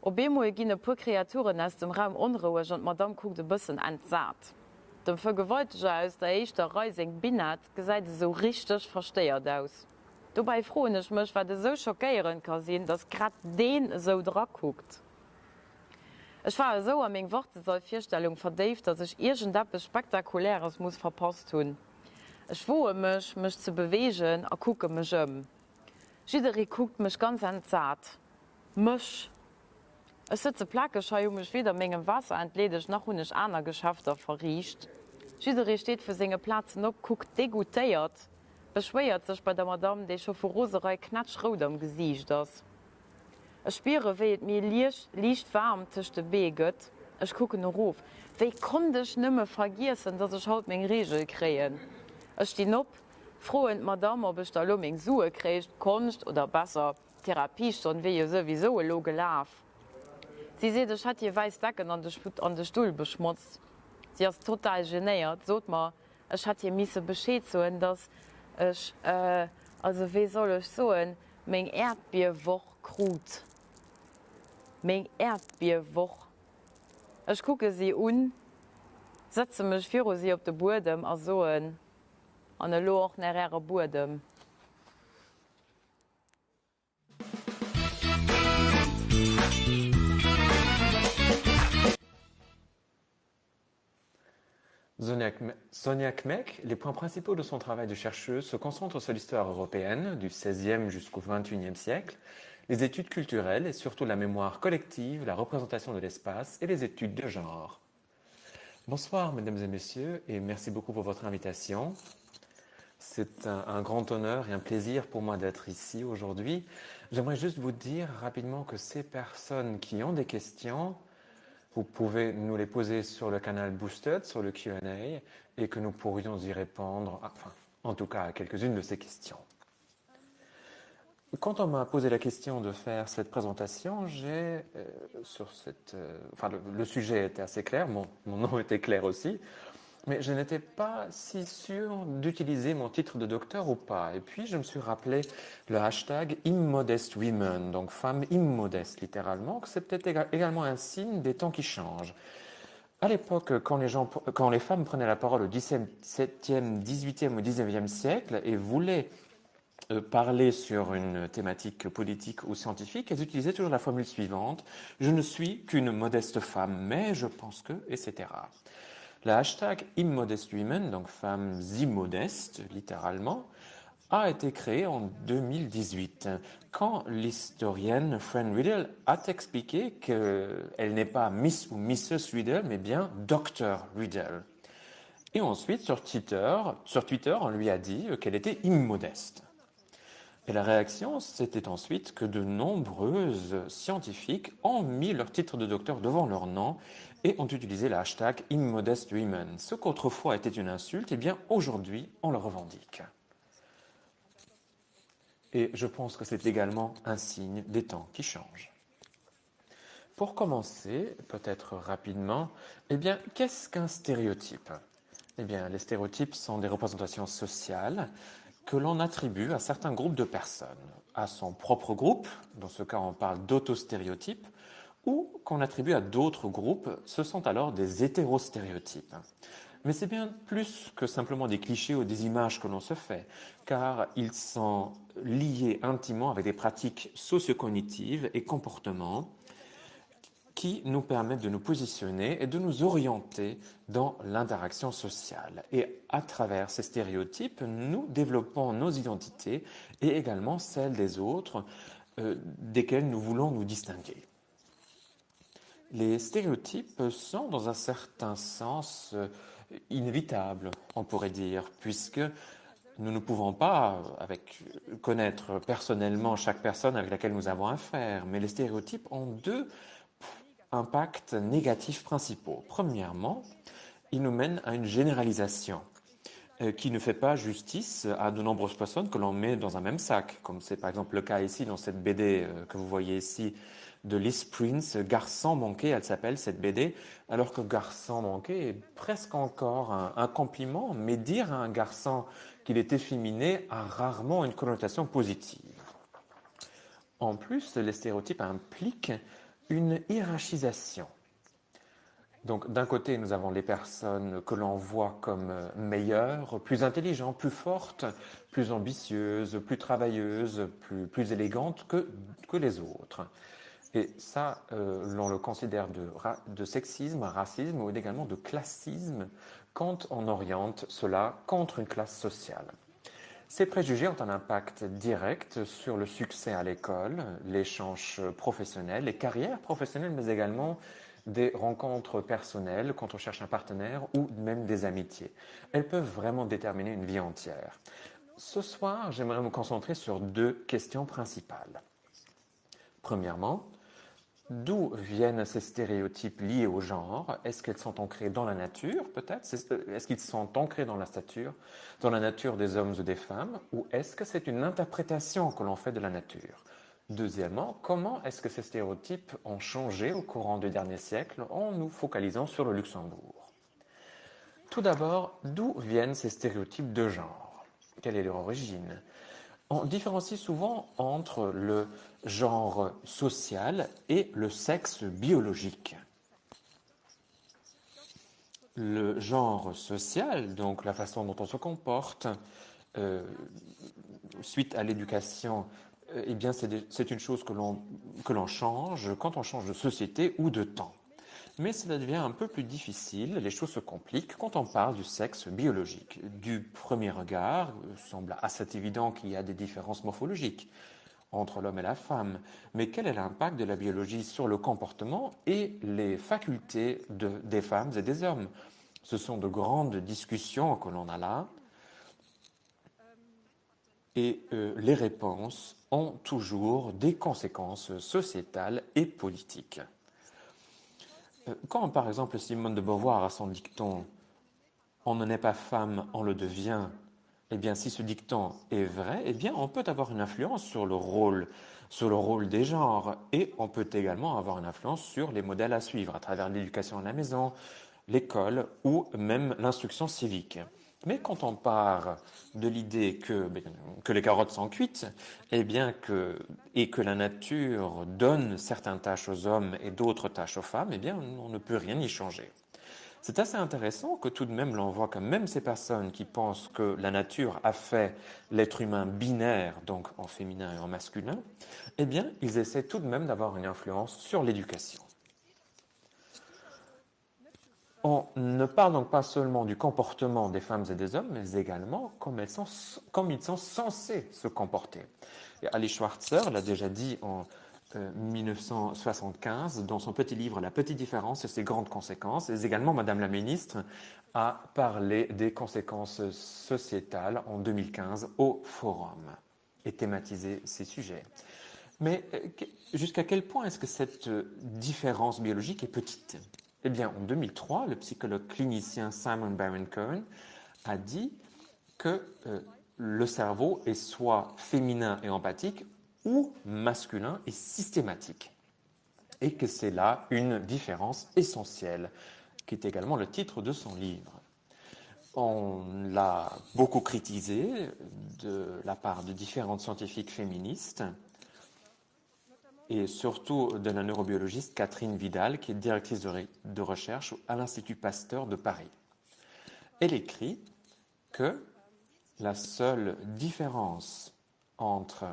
[SPEAKER 3] Auf einmal gehen ein paar Kreaturen aus dem Raum unruhig und Madame guckt ein bisschen entsatt. Dem Vergewaltiger aus der ersten Reise in Binat sieht so richtig verstört aus. Dabei freue ich mich, weil es so schockierend kann sein, dass gerade den so dran guckt. Ich war so an meiner Wortvorstellung vertieft, dass ich irgendetwas Spektakuläres verpasst haben. Ich freue mich, mich zu bewegen und gucke mich um. Jeder guckt mich ganz entsatt. Mich. Ich sitze plakisch, habe mich wieder meinem Wasser entledigt, nach und ich andere Geschäfte verriecht. Jeder steht für seine Platz und guckt degoutiert. Beschwert sich bei der Madame, die schon vor Roserei knatschrot am Gesicht ist. Ich spüre, wie es mir leicht warm zwischen den Beinen geht. Ich gucke noch auf. Wie konnte ich nicht mehr vergessen, dass ich heute meine Regel kriege? Ich stehe auf, frage die Madame, ob ich da meine Suche kriege, Kunst oder besser Therapiestunde, wie ich sowieso gelaufen. Sie sieht, ich hatte die weiße Decke an den Stuhl beschmutzt. Sie ist total geniert. Sagt mir, ich hatte ihr Bescheid sagen, dass ich, also wie soll ich sagen, mein Erdbeerwoch krut. Mein Erdbeerwoch. Ich gucke sie an, setze mich vor sie auf den Boden und so an den Loch nach ihrem Boden.
[SPEAKER 1] Sonia Kmek, les points principaux de son travail de chercheuse se concentrent sur l'histoire européenne, du XVIe jusqu'au XXIe siècle, les études culturelles et surtout la mémoire collective, la représentation de l'espace et les études de genre. Bonsoir, mesdames et messieurs, et merci beaucoup pour votre invitation. C'est un grand honneur et un plaisir pour moi d'être ici aujourd'hui. J'aimerais juste vous dire rapidement que ces personnes qui ont des questions, vous pouvez nous les poser sur le canal Boosted, sur le Q&A, et que nous pourrions y répondre, enfin, en tout cas à quelques-unes de ces questions. Quand on m'a posé la question de faire cette présentation, le sujet était assez clair, mon nom était clair aussi, mais je n'étais pas si sûr d'utiliser mon titre de docteur ou pas. Et puis je me suis rappelé le hashtag Immodest Women, donc femmes immodestes littéralement, que c'est peut-être également un signe des temps qui changent. À l'époque, quand les femmes prenaient la parole au XVIIe, XVIIIe ou XIXe siècle et voulaient parler sur une thématique politique ou scientifique, elles utilisaient toujours la formule suivante: je ne suis qu'une modeste femme, mais je pense que, etc. Le hashtag Immodest Women, donc femmes immodestes, littéralement, a été créé en 2018, quand l'historienne Fran Riddle a expliqué qu'elle n'est pas Miss ou Mrs. Riddle, mais bien Dr. Riddle. Et ensuite, sur Twitter, on lui a dit qu'elle était immodeste. Et la réaction, c'était ensuite que de nombreuses scientifiques ont mis leur titre de docteur devant leur nom et ont utilisé le hashtag #ImmodestWomen. Ce qu'autrefois était une insulte, eh bien aujourd'hui, on le revendique. Et je pense que c'est également un signe des temps qui changent. Pour commencer, peut-être rapidement, eh bien, qu'est-ce qu'un stéréotype? Eh bien, les stéréotypes sont des représentations sociales que l'on attribue à certains groupes de personnes, à son propre groupe, dans ce cas on parle d'autostéréotypes, ou qu'on attribue à d'autres groupes, ce sont alors des hétérostéréotypes. Mais c'est bien plus que simplement des clichés ou des images que l'on se fait, car ils sont liés intimement avec des pratiques sociocognitives et comportements qui nous permettent de nous positionner et de nous orienter dans l'interaction sociale. Et à travers ces stéréotypes, nous développons nos identités et également celles des autres desquels nous voulons nous distinguer. Les stéréotypes sont dans un certain sens inévitables, on pourrait dire, puisque nous ne pouvons pas connaître personnellement chaque personne avec laquelle nous avons affaire, mais les stéréotypes ont deux impacts négatifs principaux. Premièrement, ils nous mènent à une généralisation qui ne fait pas justice à de nombreuses personnes que l'on met dans un même sac, comme c'est par exemple le cas ici dans cette BD que vous voyez ici de Liz Prince, Garçon manqué, elle s'appelle cette BD, alors que garçon manqué est presque encore un compliment, mais dire à un garçon qu'il est efféminé a rarement une connotation positive. En plus, les stéréotypes impliquent une hiérarchisation. Donc d'un côté, nous avons les personnes que l'on voit comme meilleures, plus intelligentes, plus fortes, plus ambitieuses, plus travailleuses, plus élégantes que les autres. Et ça, l'on le considère de sexisme, racisme ou également de classisme quand on oriente cela contre une classe sociale. Ces préjugés ont un impact direct sur le succès à l'école, l'échange professionnel, les carrières professionnelles, mais également des rencontres personnelles quand on cherche un partenaire ou même des amitiés. Elles peuvent vraiment déterminer une vie entière. Ce soir, j'aimerais me concentrer sur deux questions principales. Premièrement, d'où viennent ces stéréotypes liés au genre? Est-ce qu'ils sont ancrés dans la nature, peut-être? Est-ce qu'ils sont ancrés dans la nature des hommes ou des femmes? Ou est-ce que c'est une interprétation que l'on fait de la nature? Deuxièmement, comment est-ce que ces stéréotypes ont changé au courant du dernier siècle en nous focalisant sur le Luxembourg? Tout d'abord, d'où viennent ces stéréotypes de genre? Quelle est leur origine? On différencie souvent entre le genre social et le sexe biologique. Le genre social, donc la façon dont on se comporte suite à l'éducation, eh bien c'est une chose que l'on change quand on change de société ou de temps. Mais cela devient un peu plus difficile, les choses se compliquent quand on parle du sexe biologique. Du premier regard, il semble assez évident qu'il y a des différences morphologiques entre l'homme et la femme. Mais quel est l'impact de la biologie sur le comportement et les facultés des femmes et des hommes? Ce sont de grandes discussions que l'on a là. Et les réponses ont toujours des conséquences sociétales et politiques. Quand, par exemple, Simone de Beauvoir a son dicton « On ne naît pas femme, on le devient », eh bien, si ce dicton est vrai, eh bien, on peut avoir une influence sur le rôle des genres et on peut également avoir une influence sur les modèles à suivre à travers l'éducation à la maison, l'école ou même l'instruction civique. Mais quand on part de l'idée que les carottes sont cuites, et que la nature donne certaines tâches aux hommes et d'autres tâches aux femmes, eh bien, on ne peut rien y changer. C'est assez intéressant que tout de même l'on voit que même ces personnes qui pensent que la nature a fait l'être humain binaire, donc en féminin et en masculin, eh bien, ils essaient tout de même d'avoir une influence sur l'éducation. On ne parle donc pas seulement du comportement des femmes et des hommes, mais également comme ils sont censés se comporter. Et Alice Schwarzer l'a déjà dit en 1975 dans son petit livre « La petite différence et ses grandes conséquences ». Et également, Madame la ministre a parlé des conséquences sociétales en 2015 au Forum. et thématiser ces sujets. Mais jusqu'à quel point est-ce que cette différence biologique est petite? Eh bien, en 2003, le psychologue clinicien Simon Baron-Cohen a dit que le cerveau est soit féminin et empathique ou masculin et systématique. Et que c'est là une différence essentielle, qui est également le titre de son livre. On l'a beaucoup critiqué de la part de différentes scientifiques féministes, et surtout de la neurobiologiste Catherine Vidal, qui est directrice de recherche à l'Institut Pasteur de Paris. Elle écrit que la seule différence entre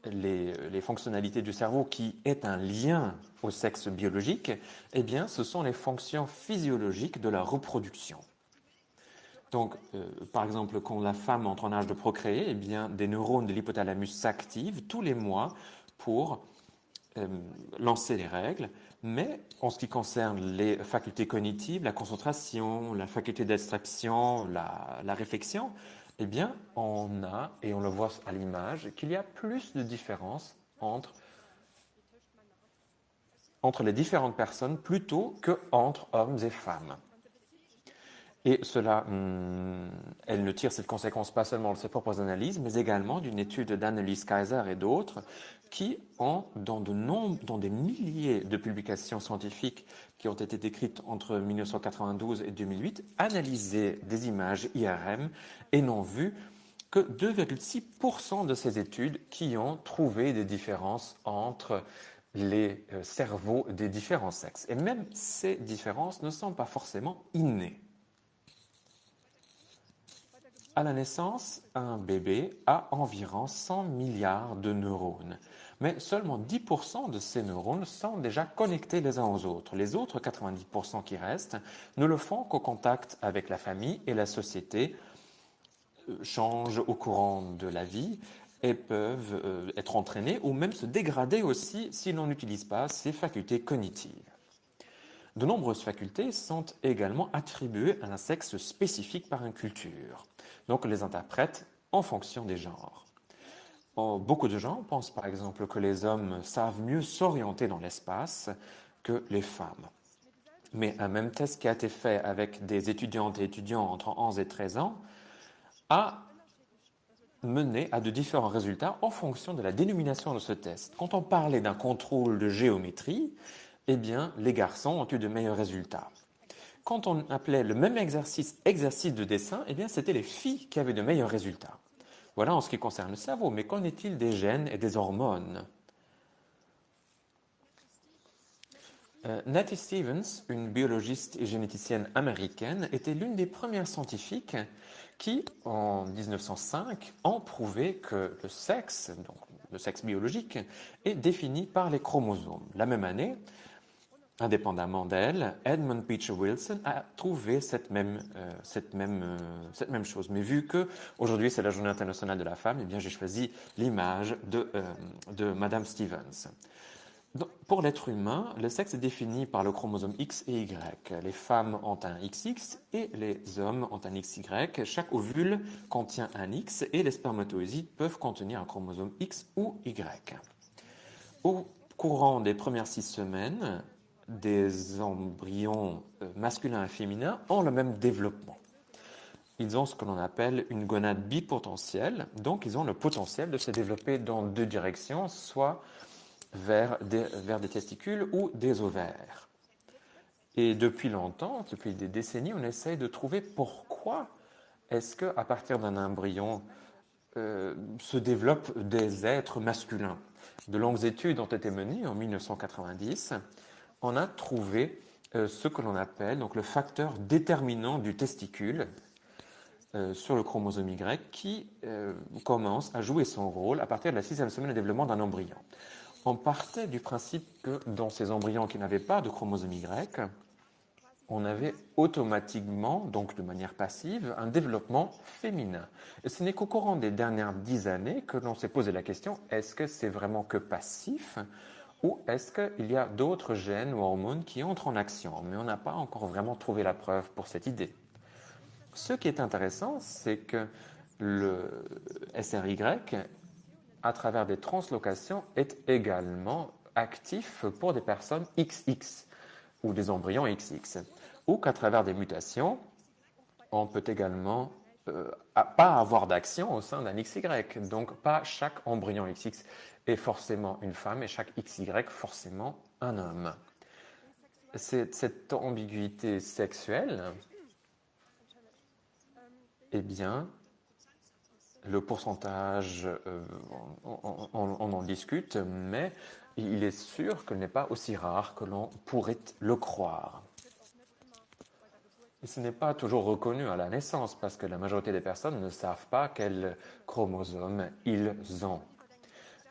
[SPEAKER 1] les fonctionnalités du cerveau qui est un lien au sexe biologique, eh bien, ce sont les fonctions physiologiques de la reproduction. Donc, par exemple, quand la femme entre en âge de procréer, eh bien, des neurones de l'hypothalamus s'activent tous les mois pour lancer les règles, mais en ce qui concerne les facultés cognitives, la concentration, la faculté d'abstraction, la réflexion, eh bien, on a, et on le voit à l'image, qu'il y a plus de différences entre les différentes personnes plutôt qu'entre hommes et femmes. Et cela, elle ne tire cette conséquence pas seulement de ses propres analyses, mais également d'une étude d'Annelies Kaiser et d'autres qui ont, dans des milliers de publications scientifiques qui ont été écrites entre 1992 et 2008, analysé des images IRM et n'ont vu que 2,6% de ces études qui ont trouvé des différences entre les cerveaux des différents sexes. Et même ces différences ne sont pas forcément innées. À la naissance, un bébé a environ 100 milliards de neurones, mais seulement 10% de ces neurones sont déjà connectés les uns aux autres. Les autres 90% qui restent ne le font qu'au contact avec la famille et la société, changent au courant de la vie et peuvent être entraînés ou même se dégrader aussi si l'on n'utilise pas ces facultés cognitives. De nombreuses facultés sont également attribuées à un sexe spécifique par une culture. Donc on les interprète en fonction des genres. Beaucoup de gens pensent par exemple que les hommes savent mieux s'orienter dans l'espace que les femmes. Mais un même test qui a été fait avec des étudiantes et étudiants entre 11 et 13 ans a mené à de différents résultats en fonction de la dénomination de ce test. Quand on parlait d'un contrôle de géométrie, eh bien, les garçons ont eu de meilleurs résultats. Quand on appelait le même exercice de dessin, eh bien, c'était les filles qui avaient de meilleurs résultats. Voilà en ce qui concerne le cerveau, mais qu'en est-il des gènes et des hormones? Nettie Stevens, une biologiste et généticienne américaine, était l'une des premières scientifiques qui, en 1905, ont prouvé que le sexe, donc le sexe biologique, est défini par les chromosomes. La même année, indépendamment d'elle, Edmund Beecher Wilson a trouvé cette même chose. Mais vu qu'aujourd'hui c'est la Journée internationale de la femme, eh bien j'ai choisi l'image de Madame Stevens. Donc, pour l'être humain, le sexe est défini par le chromosome X et Y. Les femmes ont un XX et les hommes ont un XY. Chaque ovule contient un X et les spermatozoïdes peuvent contenir un chromosome X ou Y. Au courant des premières 6 semaines, des embryons masculins et féminins ont le même développement. Ils ont ce que l'on appelle une gonade bipotentielle, donc ils ont le potentiel de se développer dans 2 directions, soit vers des testicules ou des ovaires. Et depuis longtemps, depuis des décennies, on essaye de trouver pourquoi est-ce qu'à partir d'un embryon se développent des êtres masculins. De longues études ont été menées en 1990. On a trouvé ce que l'on appelle donc, le facteur déterminant du testicule sur le chromosome Y qui commence à jouer son rôle à partir de la 6e semaine de développement d'un embryon. On partait du principe que dans ces embryons qui n'avaient pas de chromosome Y, on avait automatiquement, donc de manière passive, un développement féminin. Et ce n'est qu'au courant des dernières 10 années que l'on s'est posé la question, est-ce que c'est vraiment que passif ou est-ce qu'il y a d'autres gènes ou hormones qui entrent en action? Mais on n'a pas encore vraiment trouvé la preuve pour cette idée. Ce qui est intéressant, c'est que le SRY, à travers des translocations, est également actif pour des personnes XX ou des embryons XX, ou qu'à travers des mutations, on peut également pas avoir d'action au sein d'un XY. Donc, pas chaque embryon XX est forcément une femme et chaque XY forcément un homme. Cette ambiguïté sexuelle, eh bien, le pourcentage, on en discute, mais il est sûr qu'elle n'est pas aussi rare que l'on pourrait le croire. Et ce n'est pas toujours reconnu à la naissance parce que la majorité des personnes ne savent pas quel chromosome ils ont.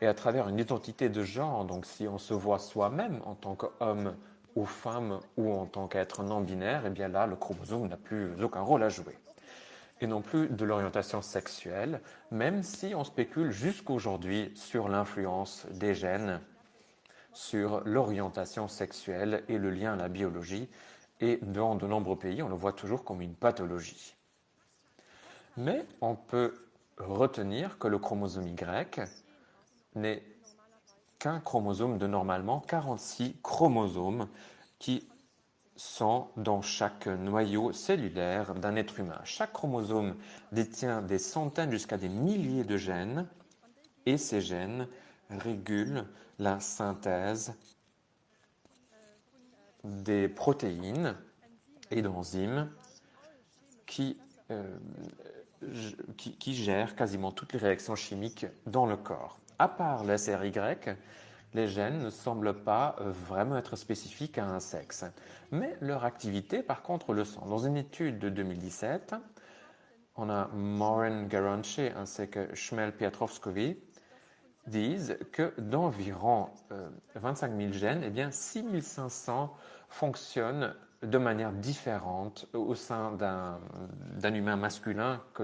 [SPEAKER 1] Et à travers une identité de genre, donc si on se voit soi-même en tant qu'homme ou femme ou en tant qu'être non-binaire, eh bien là, le chromosome n'a plus aucun rôle à jouer. Et non plus de l'orientation sexuelle, même si on spécule jusqu'aujourd'hui sur l'influence des gènes sur l'orientation sexuelle et le lien à la biologie. Et dans de nombreux pays, on le voit toujours comme une pathologie. Mais on peut retenir que le chromosome Y n'est qu'un chromosome de normalement 46 chromosomes qui sont dans chaque noyau cellulaire d'un être humain. Chaque chromosome détient des centaines jusqu'à des milliers de gènes et ces gènes régulent la synthèse des protéines et d'enzymes qui gèrent quasiment toutes les réactions chimiques dans le corps. À part le SRY, les gènes ne semblent pas vraiment être spécifiques à un sexe, mais leur activité, par contre, le sont. Dans une étude de 2017, on a Morin Garanche ainsi que Shmuel Piotrowski disent que d'environ 25 000 gènes, eh bien 6 500 fonctionnent de manière différente au sein d'un humain masculin que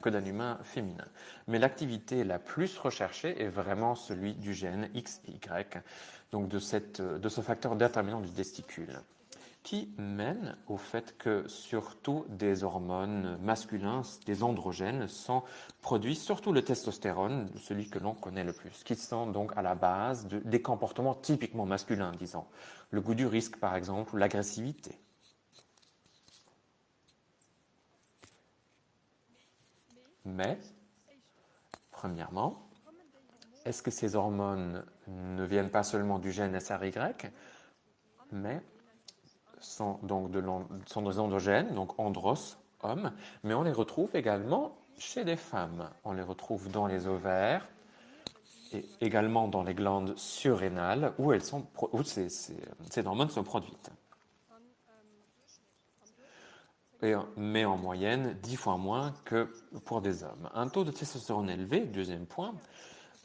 [SPEAKER 1] d'un humain féminin. Mais l'activité la plus recherchée est vraiment celui du gène XY, donc de ce facteur déterminant du testicule, qui mène au fait que surtout des hormones masculines, des androgènes, sont produits, surtout le testostérone, celui que l'on connaît le plus, qui sont donc à la base des comportements typiquement masculins, disons. Le goût du risque, par exemple, ou l'agressivité. Mais, premièrement, est-ce que ces hormones ne viennent pas seulement du gène SRY, mais sont des androgènes, donc andros, hommes, mais on les retrouve également chez des femmes. On les retrouve dans les ovaires et également dans les glandes surrénales où ces hormones sont produites. Mais en moyenne 10 fois moins que pour des hommes. Un taux de testostérone élevé, deuxième point,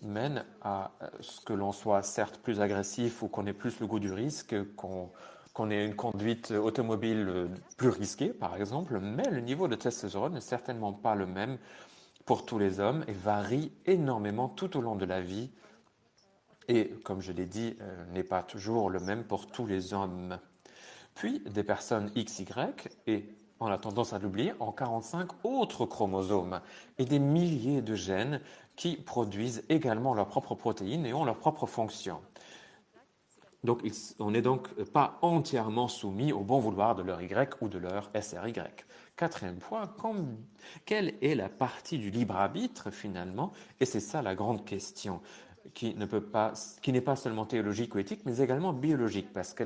[SPEAKER 1] mène à ce que l'on soit certes plus agressif ou qu'on ait plus le goût du risque, qu'on ait une conduite automobile plus risquée, par exemple, mais le niveau de testostérone n'est certainement pas le même pour tous les hommes et varie énormément tout au long de la vie. Et, comme je l'ai dit, n'est pas toujours le même pour tous les hommes. Puis, des personnes XY, et on a tendance à l'oublier, ont 45 autres chromosomes et des milliers de gènes qui produisent également leurs propres protéines et ont leurs propres fonctions. Donc, on n'est donc pas entièrement soumis au bon vouloir de leur Y ou de leur SRY. Quatrième point, quelle est la partie du libre arbitre finalement? Et c'est ça la grande question, qui n'est pas seulement théologique ou éthique, mais également biologique, parce que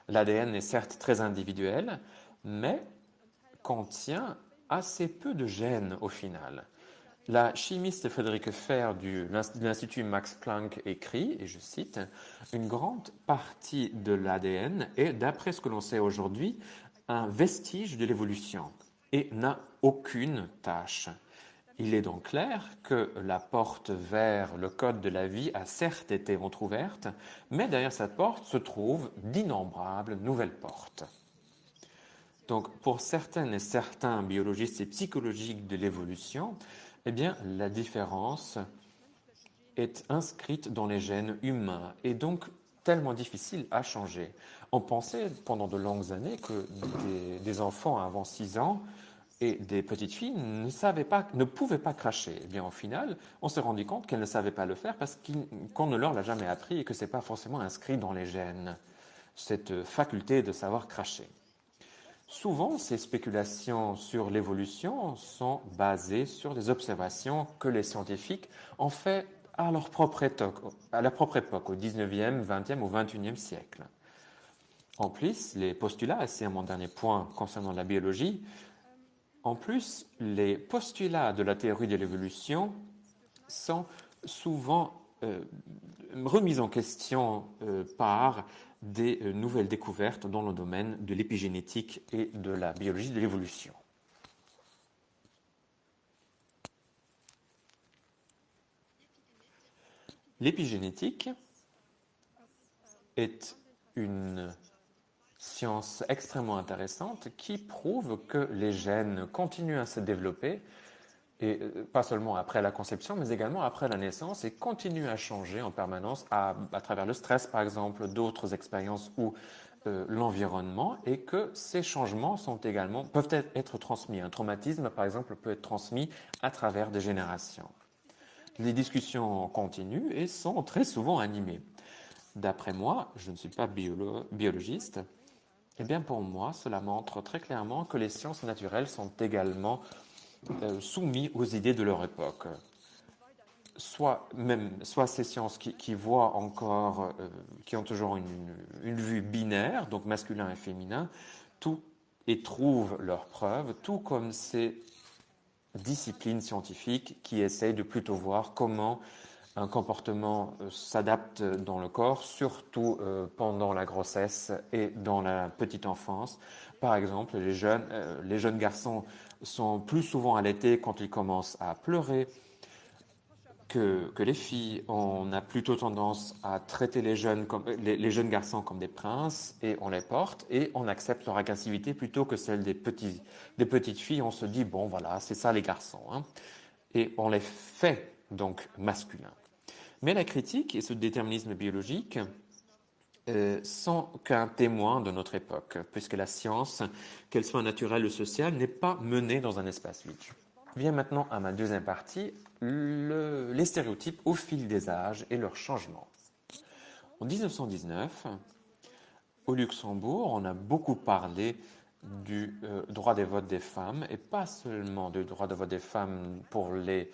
[SPEAKER 1] l'ADN est certes très individuel, mais contient assez peu de gènes au final. La chimiste Friederike Fehr de l'Institut Max Planck écrit, et je cite, « Une grande partie de l'ADN est, d'après ce que l'on sait aujourd'hui, un vestige de l'évolution et n'a aucune tâche. Il est donc clair que la porte vers le code de la vie a certes été entrouverte, mais derrière cette porte se trouvent d'innombrables nouvelles portes. » Donc, pour certaines et certains biologistes et psychologiques de l'évolution, eh bien, la différence est inscrite dans les gènes humains et donc tellement difficile à changer. On pensait pendant de longues années que des enfants avant 6 ans Et des petites filles ne pouvaient pas cracher. Eh bien, au final, on s'est rendu compte qu'elles ne savaient pas le faire parce qu'on ne leur l'a jamais appris et que ce n'est pas forcément inscrit dans les gènes, cette faculté de savoir cracher. Souvent, ces spéculations sur l'évolution sont basées sur des observations que les scientifiques ont fait à leur propre époque, au 19e, 20e ou 21e siècle. En plus, les postulats, et c'est mon dernier point concernant la biologie, en plus, les postulats de la théorie de l'évolution sont souvent remis en question par des nouvelles découvertes dans le domaine de l'épigénétique et de la biologie de l'évolution. L'épigénétique est une science extrêmement intéressante qui prouve que les gènes continuent à se développer, et pas seulement après la conception, mais également après la naissance, et continuent à changer en permanence à travers le stress, par exemple, d'autres expériences ou l'environnement, et que ces changements peuvent être transmis. Un traumatisme, par exemple, peut être transmis à travers des générations. Les discussions continuent et sont très souvent animées. D'après moi, je ne suis pas biologiste, eh bien pour moi, cela montre très clairement que les sciences naturelles sont également soumises aux idées de leur époque. Soit ces sciences qui voient encore, qui ont toujours une vue binaire, donc masculin et féminin, et trouvent leurs preuves, tout comme ces disciplines scientifiques qui essayent de plutôt voir comment un comportement s'adapte dans le corps, surtout pendant la grossesse et dans la petite enfance. Par exemple, les jeunes garçons sont plus souvent allaités quand ils commencent à pleurer que les filles. On a plutôt tendance à traiter les jeunes garçons comme des princes et on les porte et on accepte leur agressivité plutôt que celle des petites filles. On se dit, bon voilà, c'est ça les garçons. Hein. Et on les fait donc masculins. Mais la critique et ce déterminisme biologique sont qu'un témoin de notre époque, puisque la science, qu'elle soit naturelle ou sociale, n'est pas menée dans un espace vide. Je viens maintenant à ma deuxième partie, les stéréotypes au fil des âges et leur changement. En 1919, au Luxembourg, on a beaucoup parlé du droit de vote des femmes, et pas seulement du droit de vote des femmes pour les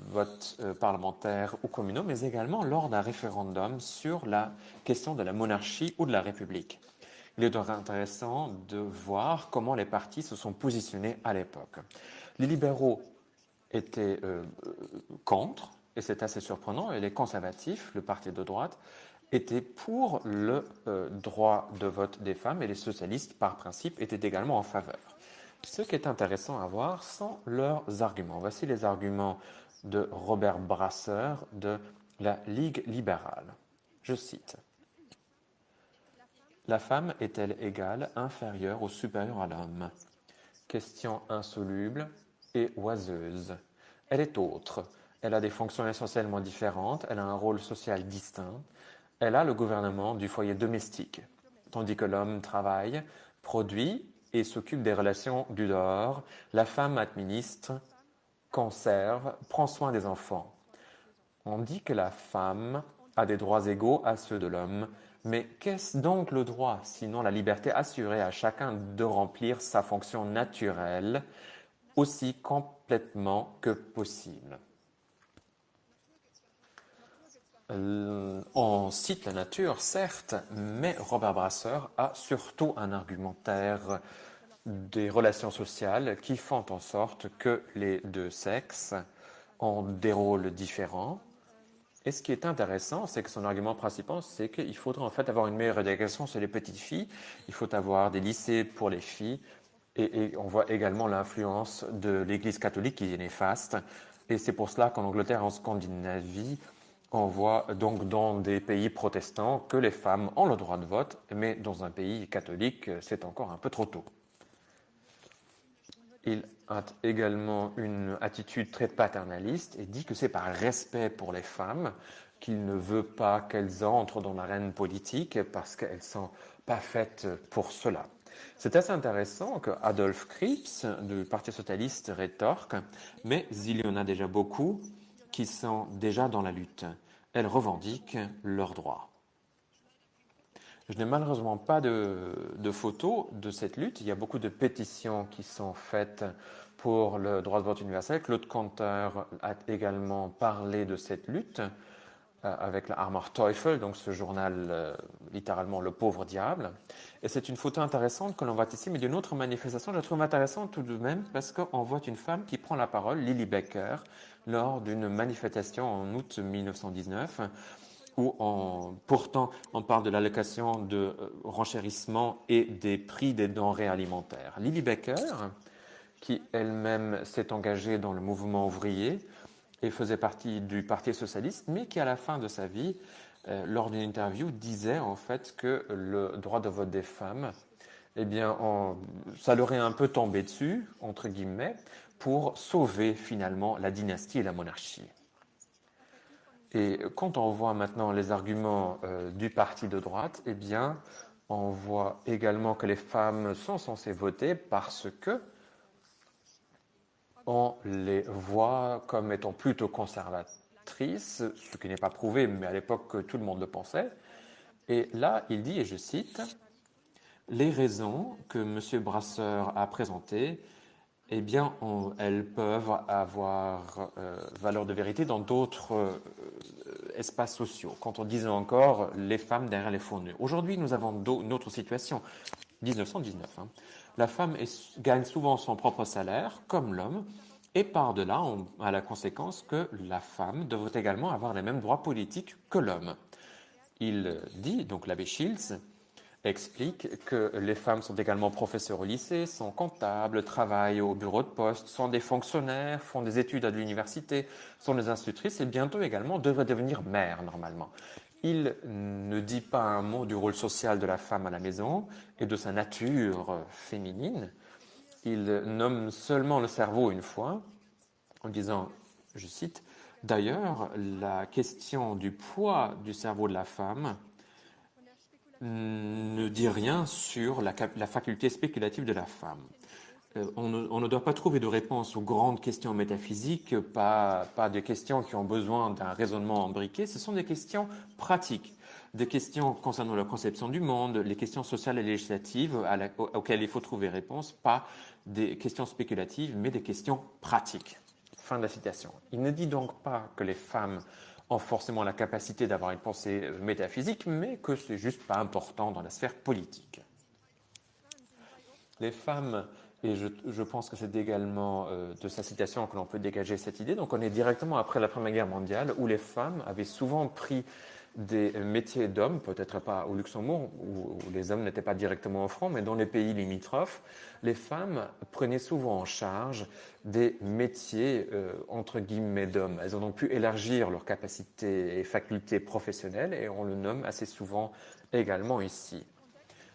[SPEAKER 1] votes parlementaires ou communaux, mais également lors d'un référendum sur la question de la monarchie ou de la République. Il est donc intéressant de voir comment les partis se sont positionnés à l'époque. Les libéraux étaient contre, et c'est assez surprenant, et les conservatifs, le parti de droite, étaient pour le droit de vote des femmes, et les socialistes, par principe, étaient également en faveur. Ce qui est intéressant à voir sont leurs arguments. Voici les arguments de Robert Brasseur de la Ligue libérale. Je cite. « La femme est-elle égale, inférieure ou supérieure à l'homme? Question insoluble et oiseuse. Elle est autre. Elle a des fonctions essentiellement différentes, elle a un rôle social distinct. Elle a le gouvernement du foyer domestique, tandis que l'homme travaille, produit et s'occupe des relations du dehors. La femme administre, conserve, prend soin des enfants. On dit que la femme a des droits égaux à ceux de l'homme, mais qu'est-ce donc le droit, sinon la liberté assurée à chacun de remplir sa fonction naturelle aussi complètement que possible? On cite la nature, certes, mais Robert Brasseur a surtout un argumentaire des relations sociales qui font en sorte que les deux sexes ont des rôles différents. Et ce qui est intéressant, c'est que son argument principal, c'est qu'il faudrait en fait avoir une meilleure éducation sur les petites filles. Il faut avoir des lycées pour les filles. Et on voit également l'influence de l'Église catholique qui est néfaste. Et c'est pour cela qu'en Angleterre et en Scandinavie, on voit donc dans des pays protestants que les femmes ont le droit de vote, mais dans un pays catholique, c'est encore un peu trop tôt. Il a également une attitude très paternaliste et dit que c'est par respect pour les femmes qu'il ne veut pas qu'elles entrent dans l'arène politique parce qu'elles ne sont pas faites pour cela. C'est assez intéressant que Adolf Krieps, du Parti socialiste, rétorque, mais il y en a déjà beaucoup qui sont déjà dans la lutte. Elles revendiquent leurs droits. Je n'ai malheureusement pas de photos de cette lutte. Il y a beaucoup de pétitions qui sont faites pour le droit de vote universel. Claude Conter a également parlé de cette lutte avec la Armer Teufel, donc ce journal littéralement le pauvre diable. Et c'est une photo intéressante que l'on voit ici, mais d'une autre manifestation. Je la trouve intéressante tout de même parce qu'on voit une femme qui prend la parole, Lily Becker, lors d'une manifestation en août 1919, où pourtant on parle de l'allocation de renchérissement et des prix des denrées alimentaires. Lily Becker, qui elle-même s'est engagée dans le mouvement ouvrier et faisait partie du Parti socialiste, mais qui à la fin de sa vie, lors d'une interview, disait en fait que le droit de vote des femmes, eh bien, ça leur est un peu tombé dessus, entre guillemets, pour sauver finalement la dynastie et la monarchie. Et quand on voit maintenant les arguments du parti de droite, eh bien, on voit également que les femmes sont censées voter parce que on les voit comme étant plutôt conservatrices, ce qui n'est pas prouvé, mais à l'époque tout le monde le pensait. Et là, il dit, et je cite, « Les raisons que M. Brasseur a présentées, eh bien, elles peuvent avoir valeur de vérité dans d'autres espaces sociaux. Quand on disait encore les femmes derrière les fourneaux. Aujourd'hui, nous avons une autre situation. 1919. La femme gagne souvent son propre salaire, comme l'homme, et par-delà, on a la conséquence que la femme devrait également avoir les mêmes droits politiques que l'homme. Il dit, donc l'abbé Shields, explique que les femmes sont également professeurs au lycée, sont comptables, travaillent au bureau de poste, sont des fonctionnaires, font des études à l'université, sont des institutrices et bientôt également devraient devenir mères normalement. Il ne dit pas un mot du rôle social de la femme à la maison et de sa nature féminine. Il nomme seulement le cerveau une fois en disant, je cite, « D'ailleurs, la question du poids du cerveau de la femme ne dit rien sur la faculté spéculative de la femme. On ne doit pas trouver de réponse aux grandes questions métaphysiques, pas des questions qui ont besoin d'un raisonnement embriqué, ce sont des questions pratiques, des questions concernant la conception du monde, les questions sociales et législatives auxquelles il faut trouver réponse, pas des questions spéculatives, mais des questions pratiques. » Fin de la citation. Il ne dit donc pas que les femmes ont forcément la capacité d'avoir une pensée métaphysique, mais que c'est juste pas important dans la sphère politique. Les femmes, et je pense que c'est également de sa citation que l'on peut dégager cette idée, donc on est directement après la Première Guerre mondiale, où les femmes avaient souvent pris des métiers d'hommes, peut-être pas au Luxembourg, où les hommes n'étaient pas directement au front, mais dans les pays limitrophes, les femmes prenaient souvent en charge des métiers, entre guillemets, d'hommes. Elles ont donc pu élargir leurs capacités et facultés professionnelles, et on le nomme assez souvent également ici.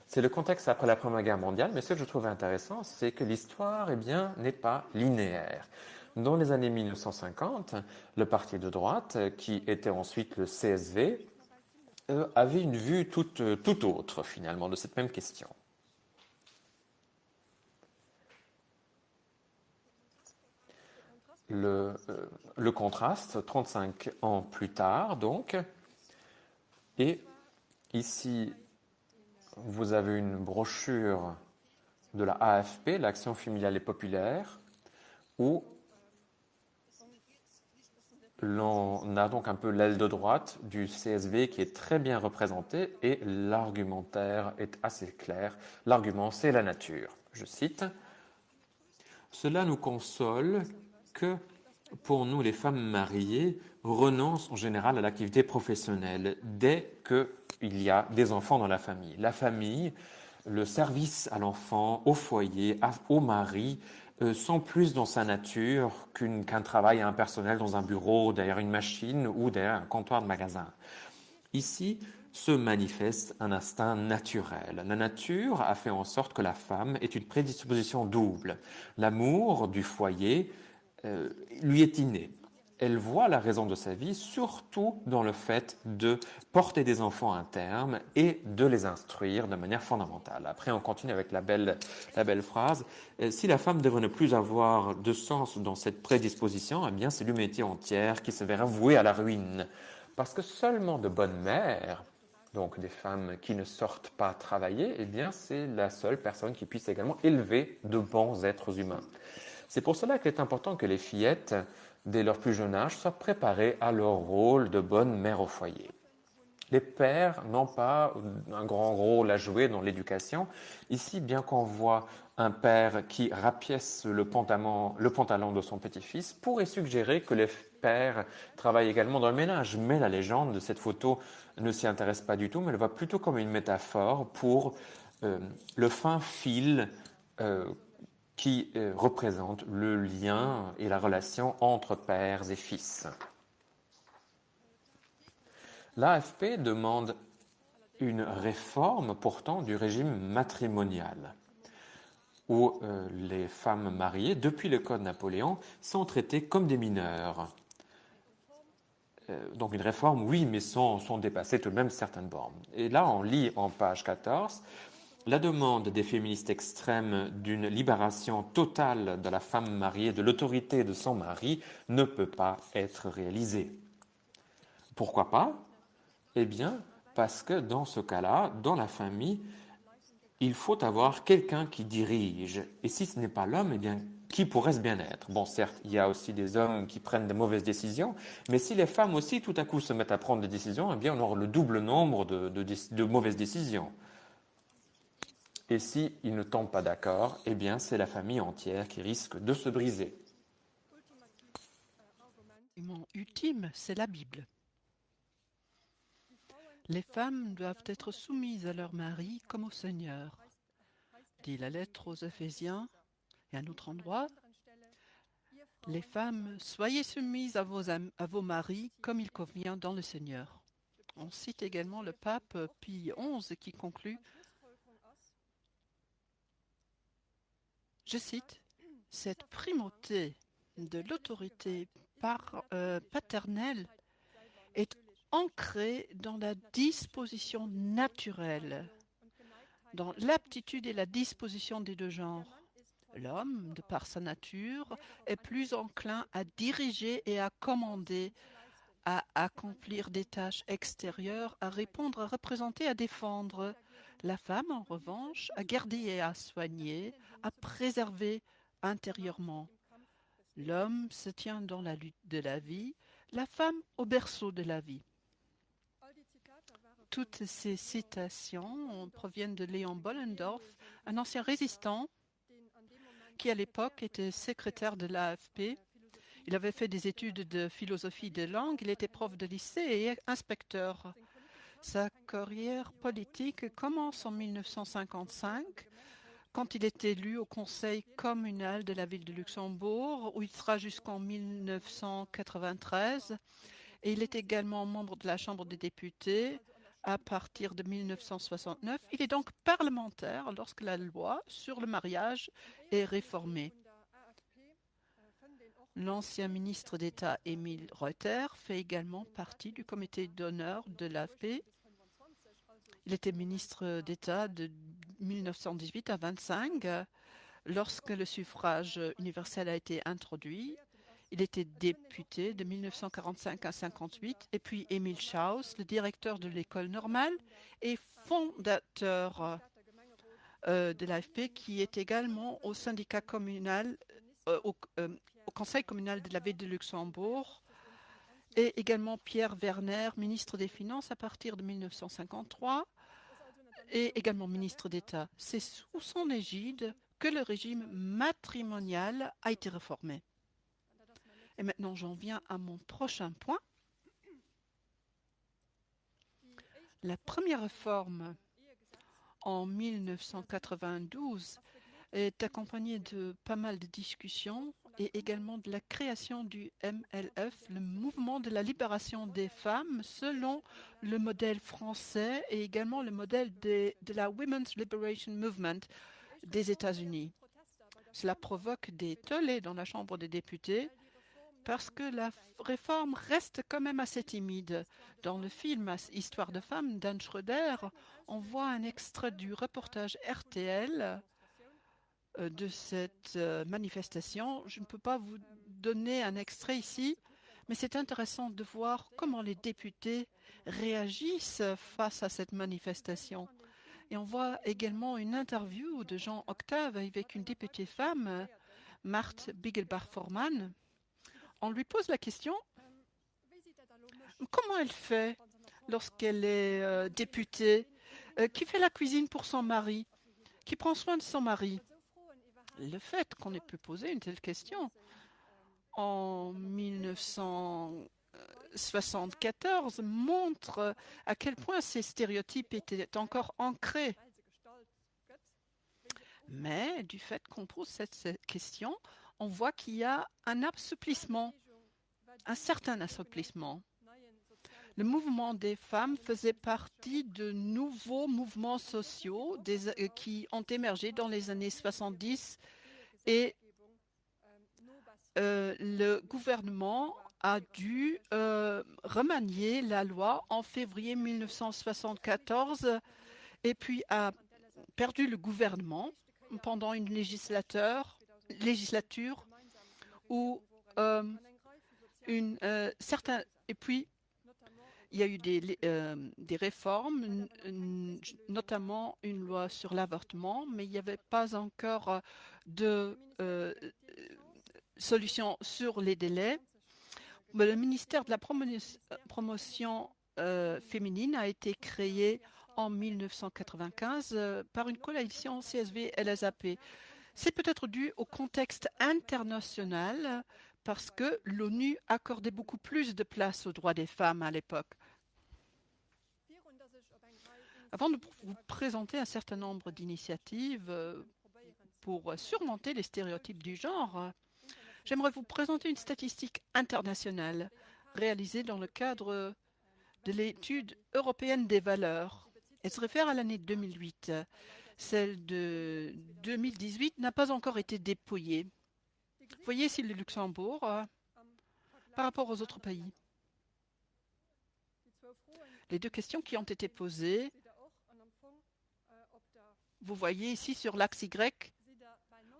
[SPEAKER 1] C'est le contexte après la Première Guerre mondiale, mais ce que je trouve intéressant, c'est que l'histoire, eh bien, n'est pas linéaire. Dans les années 1950, le parti de droite, qui était ensuite le CSV, avait une vue tout autre, finalement, de cette même question. Le contraste, 35 ans plus tard, donc, et ici, vous avez une brochure de la AFP, l'Action familiale et populaire, où l'on a donc un peu l'aile de droite du CSV qui est très bien représentée et l'argumentaire est assez clair. L'argument, c'est la nature. Je cite, « Cela nous console que, pour nous, les femmes mariées renoncent en général à l'activité professionnelle dès qu'il y a des enfants dans la famille. La famille, le service à l'enfant, au foyer, au mari, sont plus dans sa nature qu'un travail impersonnel dans un bureau, derrière une machine ou derrière un comptoir de magasin. Ici se manifeste un instinct naturel. La nature a fait en sorte que la femme ait une prédisposition double. L'amour du foyer lui est inné. elle voit la raison de sa vie, surtout dans le fait de porter des enfants à terme et de les instruire de manière fondamentale. Après, on continue avec la belle phrase. Si la femme devrait ne plus avoir de sens dans cette prédisposition, eh bien, c'est l'humanité entière qui se verra vouée à la ruine. Parce que seulement de bonnes mères, donc des femmes qui ne sortent pas travailler, eh bien, c'est la seule personne qui puisse également élever de bons êtres humains. C'est pour cela qu'il est important que les fillettes, dès leur plus jeune âge, soient préparées à leur rôle de bonne mère au foyer. Les pères n'ont pas un grand rôle à jouer dans l'éducation. Ici, bien qu'on voit un père qui rapièce le pantalon de son petit-fils, pourrait suggérer que les pères travaillent également dans le ménage. Mais la légende de cette photo ne s'y intéresse pas du tout, mais elle voit plutôt comme une métaphore pour le fin fil qui représente le lien et la relation entre pères et fils. L'AFP demande une réforme pourtant du régime matrimonial, où les femmes mariées, depuis le Code Napoléon, sont traitées comme des mineurs. Donc une réforme, oui, mais sont dépassées tout de même certaines bornes. Et là, on lit en page 14... La demande des féministes extrêmes d'une libération totale de la femme mariée de l'autorité de son mari ne peut pas être réalisée. Pourquoi pas? Eh bien, parce que dans ce cas-là, dans la famille, il faut avoir quelqu'un qui dirige. Et si ce n'est pas l'homme, eh bien, qui pourrait-ce bien être? Bon, certes, il y a aussi des hommes qui prennent de mauvaises décisions, mais si les femmes aussi tout à coup se mettent à prendre des décisions, eh bien, on aura le double nombre de mauvaises décisions. Et s'ils ne tombent pas d'accord, eh bien, c'est la famille entière qui risque de se briser.
[SPEAKER 2] L'argument ultime, c'est la Bible. Les femmes doivent être soumises à leur mari comme au Seigneur, dit la lettre aux Éphésiens. Et à un autre endroit, les femmes, soyez soumises à vos maris comme il convient dans le Seigneur. On cite également le pape Pie XI qui conclut, je cite, « Cette primauté de l'autorité paternelle est ancrée dans la disposition naturelle, dans l'aptitude et la disposition des deux genres. L'homme, de par sa nature, est plus enclin à diriger et à commander, à accomplir des tâches extérieures, à répondre, à représenter, à défendre. La femme, en revanche, à garder et à soigner, à préserver intérieurement. L'homme se tient dans la lutte de la vie, la femme au berceau de la vie. » Toutes ces citations proviennent de Léon Bollendorf, un ancien résistant qui à l'époque était secrétaire de l'AFP. Il avait fait des études de philosophie de langue, il était prof de lycée et inspecteur. Sa carrière politique commence en 1955, quand il est élu au conseil communal de la ville de Luxembourg, où il sera jusqu'en 1993. Et il est également membre de la Chambre des députés à partir de 1969. Il est donc parlementaire lorsque la loi sur le mariage est réformée. L'ancien ministre d'État Emil Reuter fait également partie du comité d'honneur de l'AFP. Il était ministre d'État de 1918 à 25 lorsque le suffrage universel a été introduit. Il était député de 1945 à 58 et puis Emil Schaus, le directeur de l'école normale et fondateur de l'AFP qui est également au syndicat communal, au conseil communal de la ville de Luxembourg, et également Pierre Werner, ministre des Finances à partir de 1953 et également ministre d'État. C'est sous son égide que le régime matrimonial a été réformé. Et maintenant, j'en viens à mon prochain point. La première réforme en 1992 est accompagnée de pas mal de discussions et également de la création du MLF, le mouvement de la libération des femmes, selon le modèle français et également le modèle de la Women's Liberation Movement des États-Unis. Cela provoque des tollés dans la Chambre des députés parce que la réforme reste quand même assez timide. Dans le film Histoire de femme d'Anne Schroeder, on voit un extrait du reportage RTL de cette manifestation. Je ne peux pas vous donner un extrait ici, mais c'est intéressant de voir comment les députés réagissent face à cette manifestation. Et on voit également une interview de Jean Octave avec une députée femme, Marthe Bigelbach-Forman. On lui pose la question, comment elle fait lorsqu'elle est députée, qui fait la cuisine pour son mari, qui prend soin de son mari. Le fait qu'on ait pu poser une telle question en 1974 montre à quel point ces stéréotypes étaient encore ancrés. Mais du fait qu'on pose cette question, on voit qu'il y a un assouplissement, un certain assouplissement. Le mouvement des femmes faisait partie de nouveaux mouvements sociaux qui ont émergé dans les années 70 et le gouvernement a dû remanier la loi en février 1974 et puis a perdu le gouvernement pendant une législature où et puis il y a eu des réformes, notamment une loi sur l'avortement, mais il n'y avait pas encore de solution sur les délais. Le ministère de la promotion féminine a été créé en 1995 par une coalition CSV-LSAP. C'est peut-être dû au contexte international parce que l'ONU accordait beaucoup plus de place aux droits des femmes à l'époque. Avant de vous présenter un certain nombre d'initiatives pour surmonter les stéréotypes du genre, j'aimerais vous présenter une statistique internationale réalisée dans le cadre de l'étude européenne des valeurs. Elle se réfère à l'année 2008. Celle de 2018 n'a pas encore été dépouillée. Vous voyez ici le Luxembourg par rapport aux autres pays. Les deux questions qui ont été posées, vous voyez ici sur l'axe Y,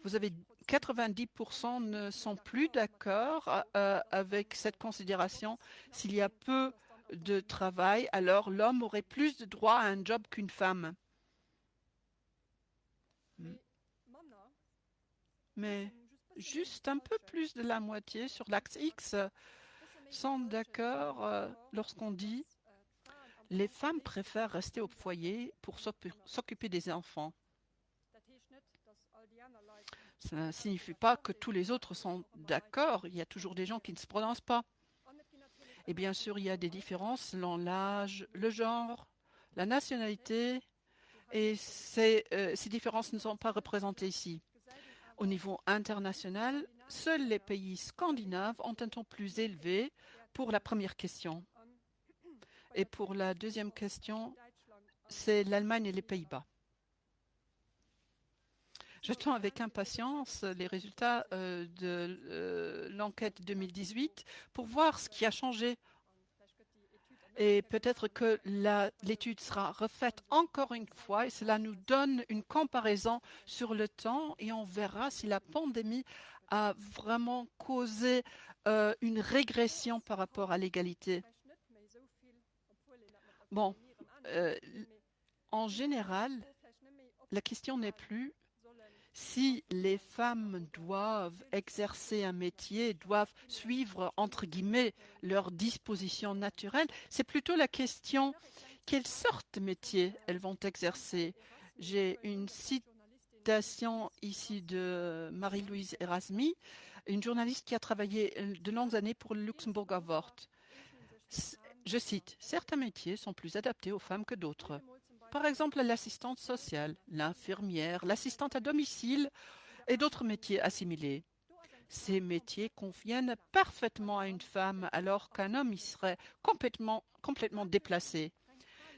[SPEAKER 2] vous avez 90% ne sont plus d'accord avec cette considération. S'il y a peu de travail, alors l'homme aurait plus de droit à un job qu'une femme. Mais juste un peu plus de la moitié sur l'axe X sont d'accord lorsqu'on dit les femmes préfèrent rester au foyer pour s'occuper des enfants. Ça ne signifie pas que tous les autres sont d'accord. Il y a toujours des gens qui ne se prononcent pas. Et bien sûr, il y a des différences selon l'âge, le genre, la nationalité. Et ces différences ne sont pas représentées ici. Au niveau international, seuls les pays scandinaves ont un taux plus élevé pour la première question. Et pour la deuxième question, c'est l'Allemagne et les Pays-Bas. J'attends avec impatience les résultats de l'enquête 2018 pour voir ce qui a changé. Et peut-être que l'étude sera refaite encore une fois et cela nous donne une comparaison sur le temps et on verra si la pandémie a vraiment causé une régression par rapport à l'égalité. Bon, en général, la question n'est plus si les femmes doivent exercer un métier, doivent suivre, entre guillemets, leurs dispositions naturelles. C'est plutôt la question quelle sorte de métier elles vont exercer. J'ai une citation ici de Marie-Louise Erasmi, une journaliste qui a travaillé de longues années pour le Luxembourg Avort. Je cite, « Certains métiers sont plus adaptés aux femmes que d'autres. Par exemple, l'assistante sociale, l'infirmière, l'assistante à domicile et d'autres métiers assimilés. Ces métiers conviennent parfaitement à une femme alors qu'un homme y serait complètement déplacé.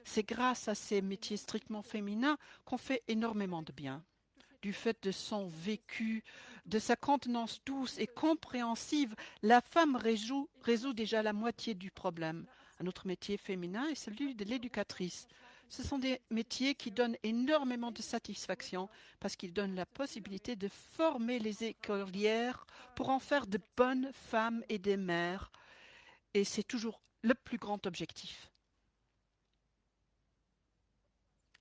[SPEAKER 2] C'est grâce à ces métiers strictement féminins qu'on fait énormément de bien. du fait de son vécu, de sa contenance douce et compréhensive, la femme résout déjà la moitié du problème. Un autre métier féminin est celui de l'éducatrice. Ce sont des métiers qui donnent énormément de satisfaction parce qu'ils donnent la possibilité de former les écolières pour en faire de bonnes femmes et des mères. Et c'est toujours le plus grand objectif.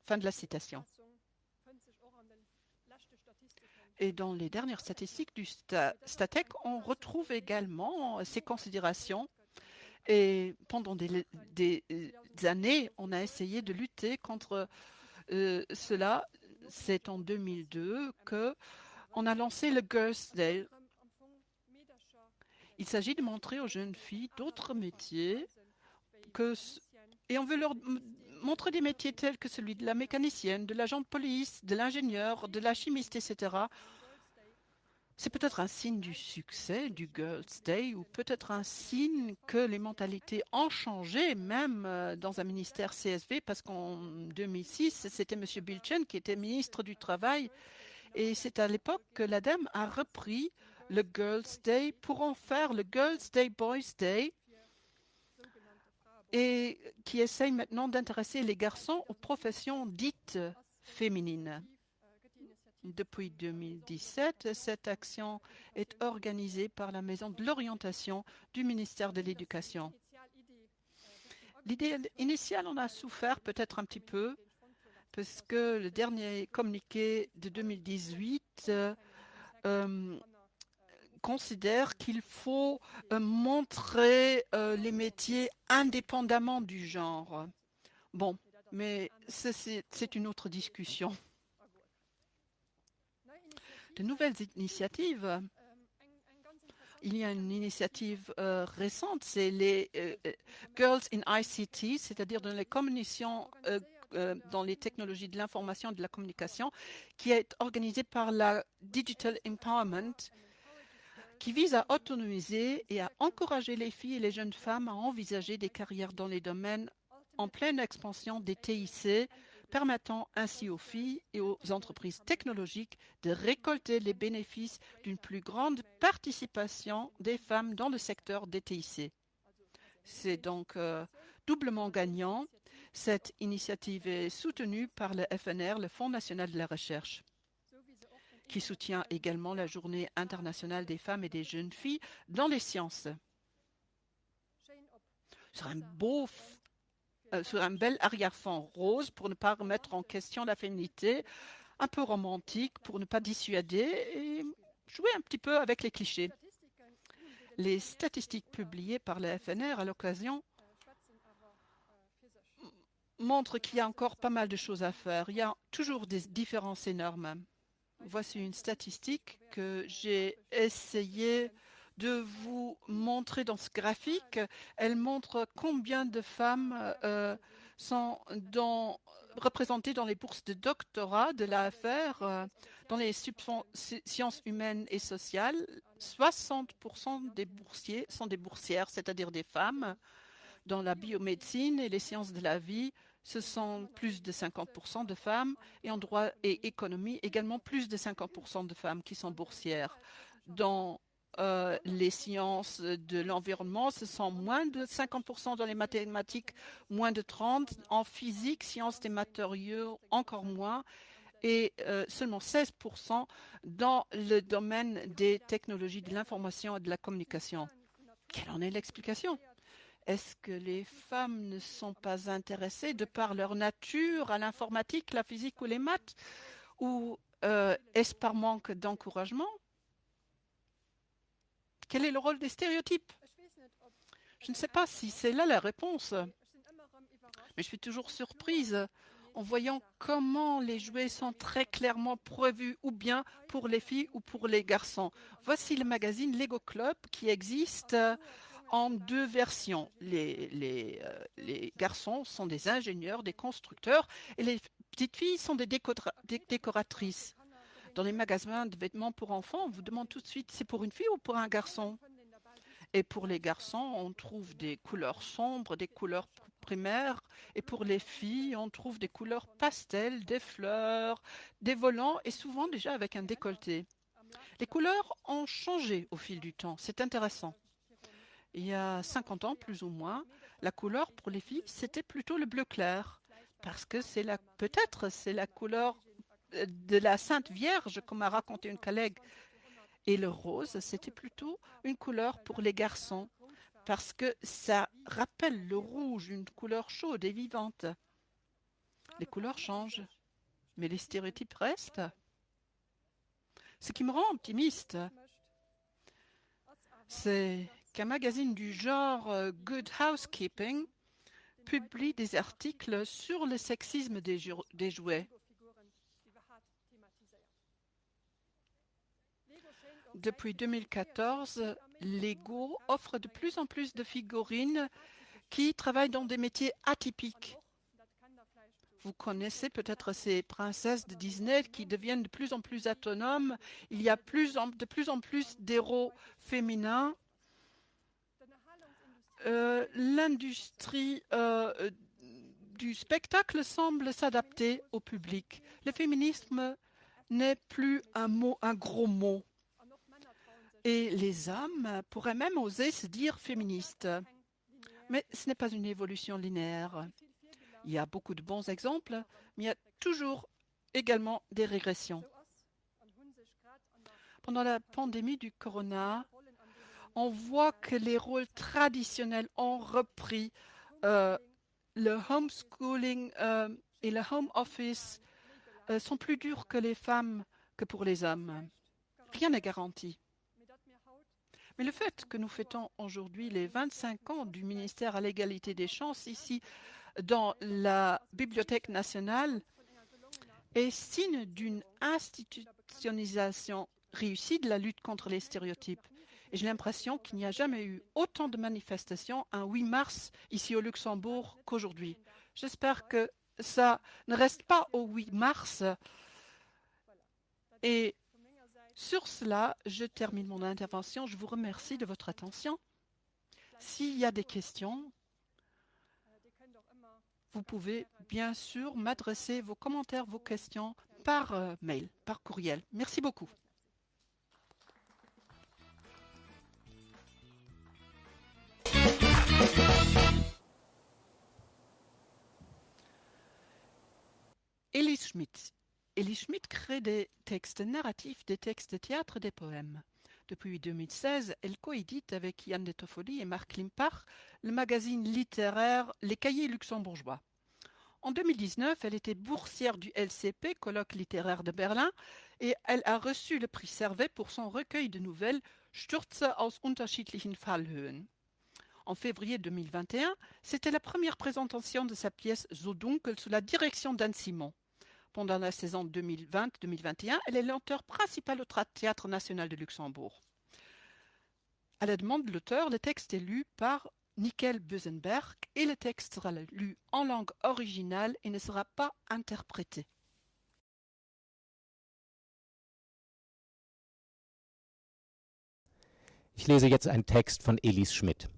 [SPEAKER 2] Fin de la citation. Et dans les dernières statistiques du Statec, on retrouve également ces considérations. Et pendant des années, on a essayé de lutter contre cela. C'est en 2002 qu'on a lancé le Girls' Day. Il s'agit de montrer aux jeunes filles d'autres métiers et on veut leur montrer des métiers tels que celui de la mécanicienne, de l'agent de police, de l'ingénieur, de la chimiste, etc. C'est peut-être un signe du succès du Girls' Day ou peut-être un signe que les mentalités ont changé, même dans un ministère CSV, parce qu'en 2006, c'était M. Bilchen qui était ministre du Travail. Et c'est à l'époque que l'ADEME a repris le Girls' Day pour en faire le Girls' Day, Boys' Day, et qui essaye maintenant d'intéresser les garçons aux professions dites féminines. Depuis 2017, cette action est organisée par la Maison de l'orientation du ministère de l'Éducation. L'idée initiale en a souffert peut-être un petit peu parce que le dernier communiqué de 2018 considère qu'il faut montrer les métiers indépendamment du genre. Bon, mais c'est une autre discussion. De nouvelles initiatives. Il y a une initiative récente, c'est les Girls in ICT, c'est-à-dire dans les communications, dans les technologies de l'information et de la communication, qui est organisée par la Digital Empowerment, qui vise à autonomiser et à encourager les filles et les jeunes femmes à envisager des carrières dans les domaines en pleine expansion des TIC, permettant ainsi aux filles et aux entreprises technologiques de récolter les bénéfices d'une plus grande participation des femmes dans le secteur des TIC. C'est donc doublement gagnant. Cette initiative est soutenue par le FNR, le Fonds national de la recherche, qui soutient également la Journée internationale des femmes et des jeunes filles dans les sciences. Sur un bel arrière-fond rose pour ne pas remettre en question la féminité, un peu romantique pour ne pas dissuader et jouer un petit peu avec les clichés. Les statistiques publiées par le FNR à l'occasion montrent qu'il y a encore pas mal de choses à faire. Il y a toujours des différences énormes. Voici une statistique que j'ai essayé de vous montrer dans ce graphique. Elle montre combien de femmes sont représentées dans les bourses de doctorat de l'AFR, dans les sciences humaines et sociales. 60% des boursiers sont des boursières, c'est-à-dire des femmes. Dans la biomédecine et les sciences de la vie, ce sont plus de 50% de femmes et en droit et économie, également plus de 50% de femmes qui sont boursières. Dans les sciences de l'environnement, ce sont moins de 50% dans les mathématiques, moins de 30%. En physique, sciences des matériaux, encore moins. Et seulement 16% dans le domaine des technologies de l'information et de la communication. Quelle en est l'explication? Est-ce que les femmes ne sont pas intéressées de par leur nature à l'informatique, la physique ou les maths? Ou est-ce par manque d'encouragement? Quel est le rôle des stéréotypes? Je ne sais pas si c'est là la réponse, mais je suis toujours surprise en voyant comment les jouets sont très clairement prévus ou bien pour les filles ou pour les garçons. Voici le magazine Lego Club qui existe en deux versions. Les garçons sont des ingénieurs, des constructeurs, et les petites filles sont des décoratrices. Dans les magasins de vêtements pour enfants, on vous demande tout de suite c'est pour une fille ou pour un garçon. Et pour les garçons, on trouve des couleurs sombres, des couleurs primaire. Et pour les filles, on trouve des couleurs pastel, des fleurs, des volants et souvent déjà avec un décolleté. Les couleurs ont changé au fil du temps. C'est intéressant. Il y a 50 ans, plus ou moins, la couleur pour les filles, c'était plutôt le bleu clair. Parce que peut-être c'est la couleur de la Sainte Vierge, comme a raconté une collègue. Et le rose, c'était plutôt une couleur pour les garçons, parce que ça rappelle le rouge, une couleur chaude et vivante. Les couleurs changent, mais les stéréotypes restent. Ce qui me rend optimiste, c'est qu'un magazine du genre Good Housekeeping publie des articles sur le sexisme des jouets. Depuis 2014, Lego offre de plus en plus de figurines qui travaillent dans des métiers atypiques. Vous connaissez peut-être ces princesses de Disney qui deviennent de plus en plus autonomes. Il y a de plus en plus d'héros féminins. L'industrie du spectacle semble s'adapter au public. Le féminisme n'est plus un gros mot. Et les hommes pourraient même oser se dire féministes. Mais ce n'est pas une évolution linéaire. Il y a beaucoup de bons exemples, mais il y a toujours également des régressions. Pendant la pandémie du corona, on voit que les rôles traditionnels ont repris. Le homeschooling et le home office sont plus durs que les femmes que pour les hommes. Rien n'est garanti. Mais le fait que nous fêtons aujourd'hui les 25 ans du ministère à l'égalité des chances ici dans la Bibliothèque nationale est signe d'une institutionnalisation réussie de la lutte contre les stéréotypes. Et j'ai l'impression qu'il n'y a jamais eu autant de manifestations un 8 mars ici au Luxembourg qu'aujourd'hui. J'espère que ça ne reste pas au 8 mars. Et sur cela, je termine mon intervention. Je vous remercie de votre attention. S'il y a des questions, vous pouvez bien sûr m'adresser vos commentaires, vos questions par mail, par courriel. Merci beaucoup. Elise Schmidt. Elise Schmidt crée des textes narratifs, des textes de théâtre, des poèmes. Depuis 2016, elle coédite avec Yann de Toffoli et Marc Limpach le magazine littéraire Les Cahiers luxembourgeois. En 2019, elle était boursière du LCP, colloque littéraire de Berlin, et elle a reçu le prix Servet pour son recueil de nouvelles Stürze aus unterschiedlichen Fallhöhen. En février 2021, c'était la première présentation de sa pièce So dunkel sous la direction d'Anne Simon. Pendant la saison 2020-2021, elle est l'auteur principal au Théâtre national de Luxembourg. À la demande de l'auteur, le texte est lu par Nickel Busenberg et le texte sera lu en langue originale et ne sera pas interprété.
[SPEAKER 4] Ich lese jetzt einen Text von Elise Schmidt.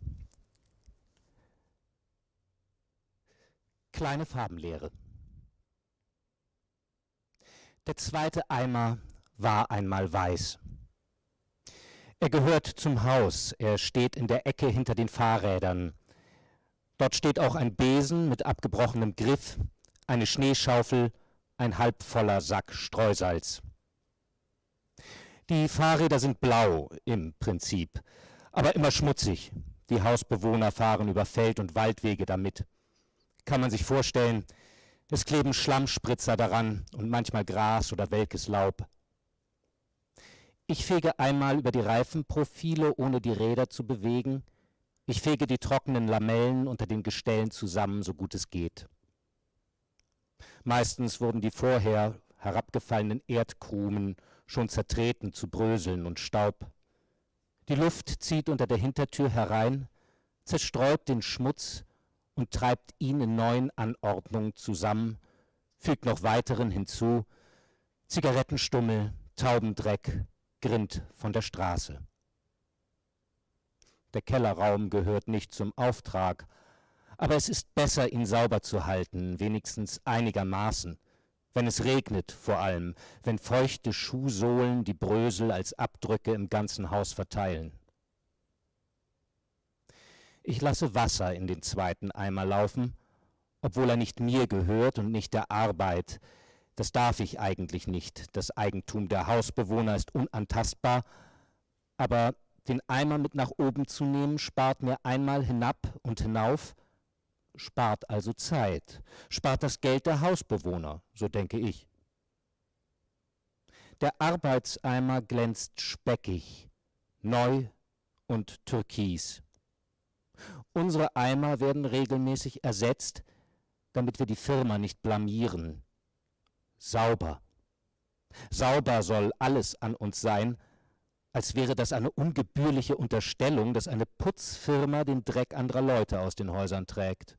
[SPEAKER 4] Kleine Farbenlehre. Der zweite Eimer war einmal weiß. Er gehört zum Haus, er steht in der Ecke hinter den Fahrrädern. Dort steht auch ein Besen mit abgebrochenem Griff, eine Schneeschaufel, ein halbvoller Sack Streusalz. Die Fahrräder sind blau im Prinzip, aber immer schmutzig. Die Hausbewohner fahren über Feld- und Waldwege damit. Kann man sich vorstellen, es kleben Schlammspritzer daran und manchmal Gras oder welkes Laub. Ich fege einmal über die Reifenprofile, ohne die Räder zu bewegen. Ich fege die trockenen Lamellen unter den Gestellen zusammen, so gut es geht. Meistens wurden die vorher herabgefallenen Erdkrumen schon zertreten zu Bröseln und Staub. Die Luft zieht unter der Hintertür herein, zerstreut den Schmutz und treibt ihn in neuen Anordnungen zusammen, fügt noch weiteren hinzu, Zigarettenstummel, Taubendreck, Grind von der Straße. Der Kellerraum gehört nicht zum Auftrag, Aber es ist besser, ihn sauber zu halten, wenigstens einigermaßen. Wenn es regnet vor allem, wenn feuchte Schuhsohlen die Brösel als Abdrücke im ganzen Haus verteilen. Ich lasse Wasser in den zweiten Eimer laufen, obwohl er nicht mir gehört und nicht der Arbeit. Das darf ich eigentlich nicht. Das Eigentum der Hausbewohner ist unantastbar. Aber den Eimer mit nach oben zu nehmen, spart mir einmal hinab und hinauf, spart also Zeit, spart das Geld der Hausbewohner, so denke ich. Der Arbeitseimer glänzt speckig, neu und türkis. Unsere Eimer werden regelmäßig ersetzt, damit wir die Firma nicht blamieren. Sauber. Sauber soll alles an uns sein, als wäre das eine ungebührliche Unterstellung, dass eine Putzfirma den Dreck anderer Leute aus den Häusern trägt.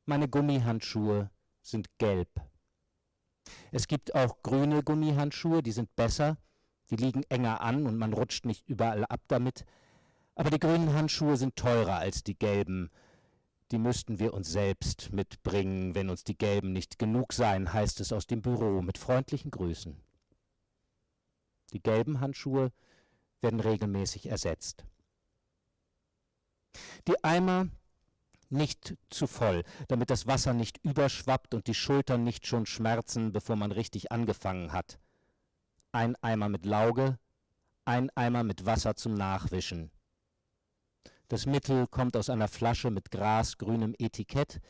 [SPEAKER 4] Meine Gummihandschuhe sind gelb. Es gibt auch grüne Gummihandschuhe, die sind besser, die liegen enger an und man rutscht nicht überall ab damit. Aber die grünen Handschuhe sind teurer als die gelben. Die müssten wir uns selbst mitbringen, wenn uns die gelben nicht genug seien, heißt es aus dem Büro mit freundlichen Grüßen. Die gelben Handschuhe werden regelmäßig ersetzt. Die Eimer nicht zu voll, damit das Wasser nicht überschwappt und die Schultern nicht schon schmerzen, bevor man richtig angefangen hat. Ein Eimer mit Lauge, ein Eimer mit Wasser zum Nachwischen. Das Mittel kommt aus einer Flasche mit grasgrünem Etikett.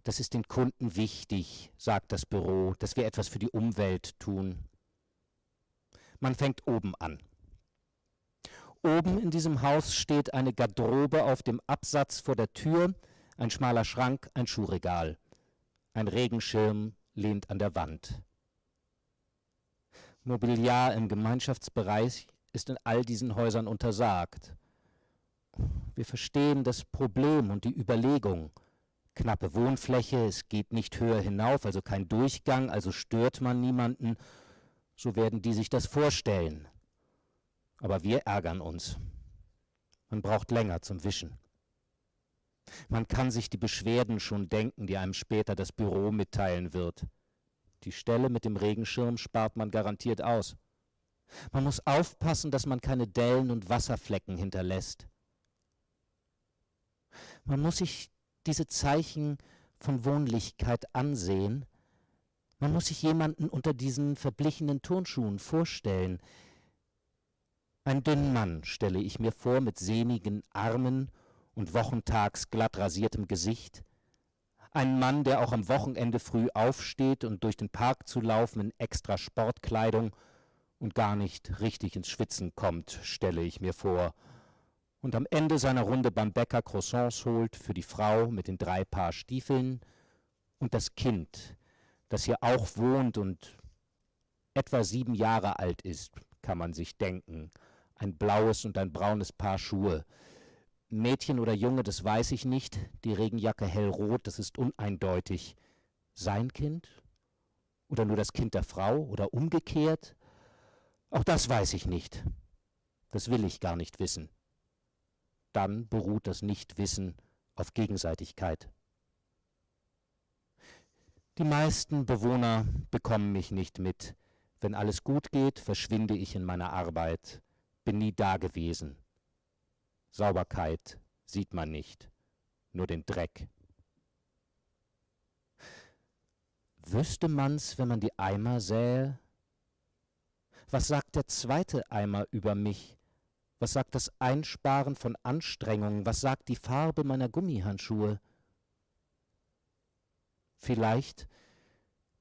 [SPEAKER 4] Das ist den Kunden wichtig, sagt das Büro, dass wir etwas für die Umwelt tun. Man fängt oben an. Oben in diesem Haus steht eine Garderobe auf dem Absatz vor der Tür, ein schmaler Schrank, ein Schuhregal. Ein Regenschirm lehnt an der Wand. Mobiliar im Gemeinschaftsbereich ist in all diesen Häusern untersagt. Wir verstehen das Problem und die Überlegung. Knappe Wohnfläche, es geht nicht höher hinauf, also kein Durchgang, also stört man niemanden. So werden die sich das vorstellen. Aber wir ärgern uns. Man braucht länger zum Wischen. Man kann sich die Beschwerden schon denken, die einem später das Büro mitteilen wird. Die Stelle mit dem Regenschirm spart man garantiert aus. Man muss aufpassen, dass man keine Dellen und Wasserflecken hinterlässt. Man muss sich diese Zeichen von Wohnlichkeit ansehen. Man muss sich jemanden unter diesen verblichenen Turnschuhen vorstellen. Einen dünnen Mann stelle ich mir vor, mit sehnigen Armen und wochentags glatt rasiertem Gesicht. Einen Mann, der auch am Wochenende früh aufsteht und durch den Park zu laufen in extra Sportkleidung und gar nicht richtig ins Schwitzen kommt, stelle ich mir vor. Und am Ende seiner Runde beim Bäcker Croissants holt für die Frau mit den 3 Paar Stiefeln und das Kind, das hier auch wohnt und etwa 7 Jahre alt ist, kann man sich denken. Ein blaues und ein braunes Paar Schuhe. Mädchen oder Junge, das weiß ich nicht. Die Regenjacke hellrot, das ist uneindeutig. Sein Kind? Oder nur das Kind der Frau? Oder umgekehrt? Auch das weiß ich nicht. Das will ich gar nicht wissen. Dann beruht das Nichtwissen auf Gegenseitigkeit. Die meisten Bewohner bekommen mich nicht mit. Wenn alles gut geht, verschwinde ich in meiner Arbeit. Bin nie da gewesen. Sauberkeit sieht man nicht, nur den Dreck. Wüsste man's, wenn man die Eimer sähe? Was sagt der zweite Eimer über mich? Was sagt das Einsparen von Anstrengungen? Was sagt die Farbe meiner Gummihandschuhe? Vielleicht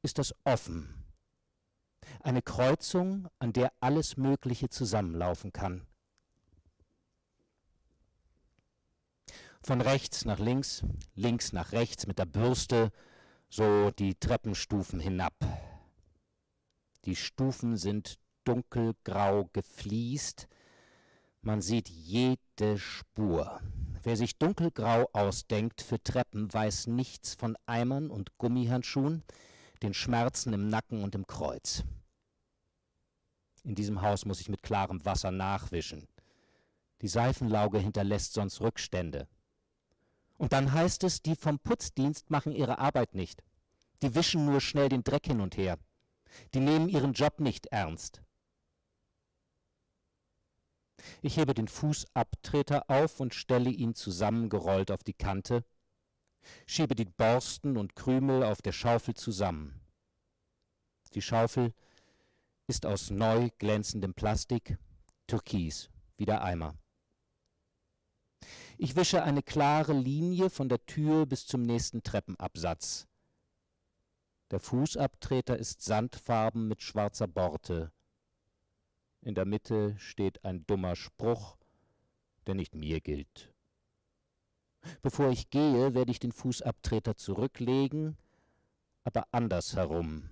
[SPEAKER 4] ist das offen. Eine Kreuzung, an der alles Mögliche zusammenlaufen kann. Von rechts nach links, links nach rechts mit der Bürste, so die Treppenstufen hinab. Die Stufen sind dunkelgrau gefliest. Man sieht jede Spur. Wer sich dunkelgrau ausdenkt für Treppen, weiß nichts von Eimern und Gummihandschuhen, den Schmerzen im Nacken und im Kreuz. In diesem Haus muss ich mit klarem Wasser nachwischen. Die Seifenlauge hinterlässt sonst Rückstände. Und dann heißt es, die vom Putzdienst machen ihre Arbeit nicht. Die wischen nur schnell den Dreck hin und her. Die nehmen ihren Job nicht ernst. Ich hebe den Fußabtreter auf und stelle ihn zusammengerollt auf die Kante, schiebe die Borsten und Krümel auf der Schaufel zusammen. Die Schaufel ist aus neu glänzendem Plastik, türkis, wie der Eimer. Ich wische eine klare Linie von der Tür bis zum nächsten Treppenabsatz. Der Fußabtreter ist sandfarben mit schwarzer Borte. In der Mitte steht ein dummer Spruch, der nicht mir gilt. Bevor ich gehe, werde ich den Fußabtreter zurücklegen, aber andersherum,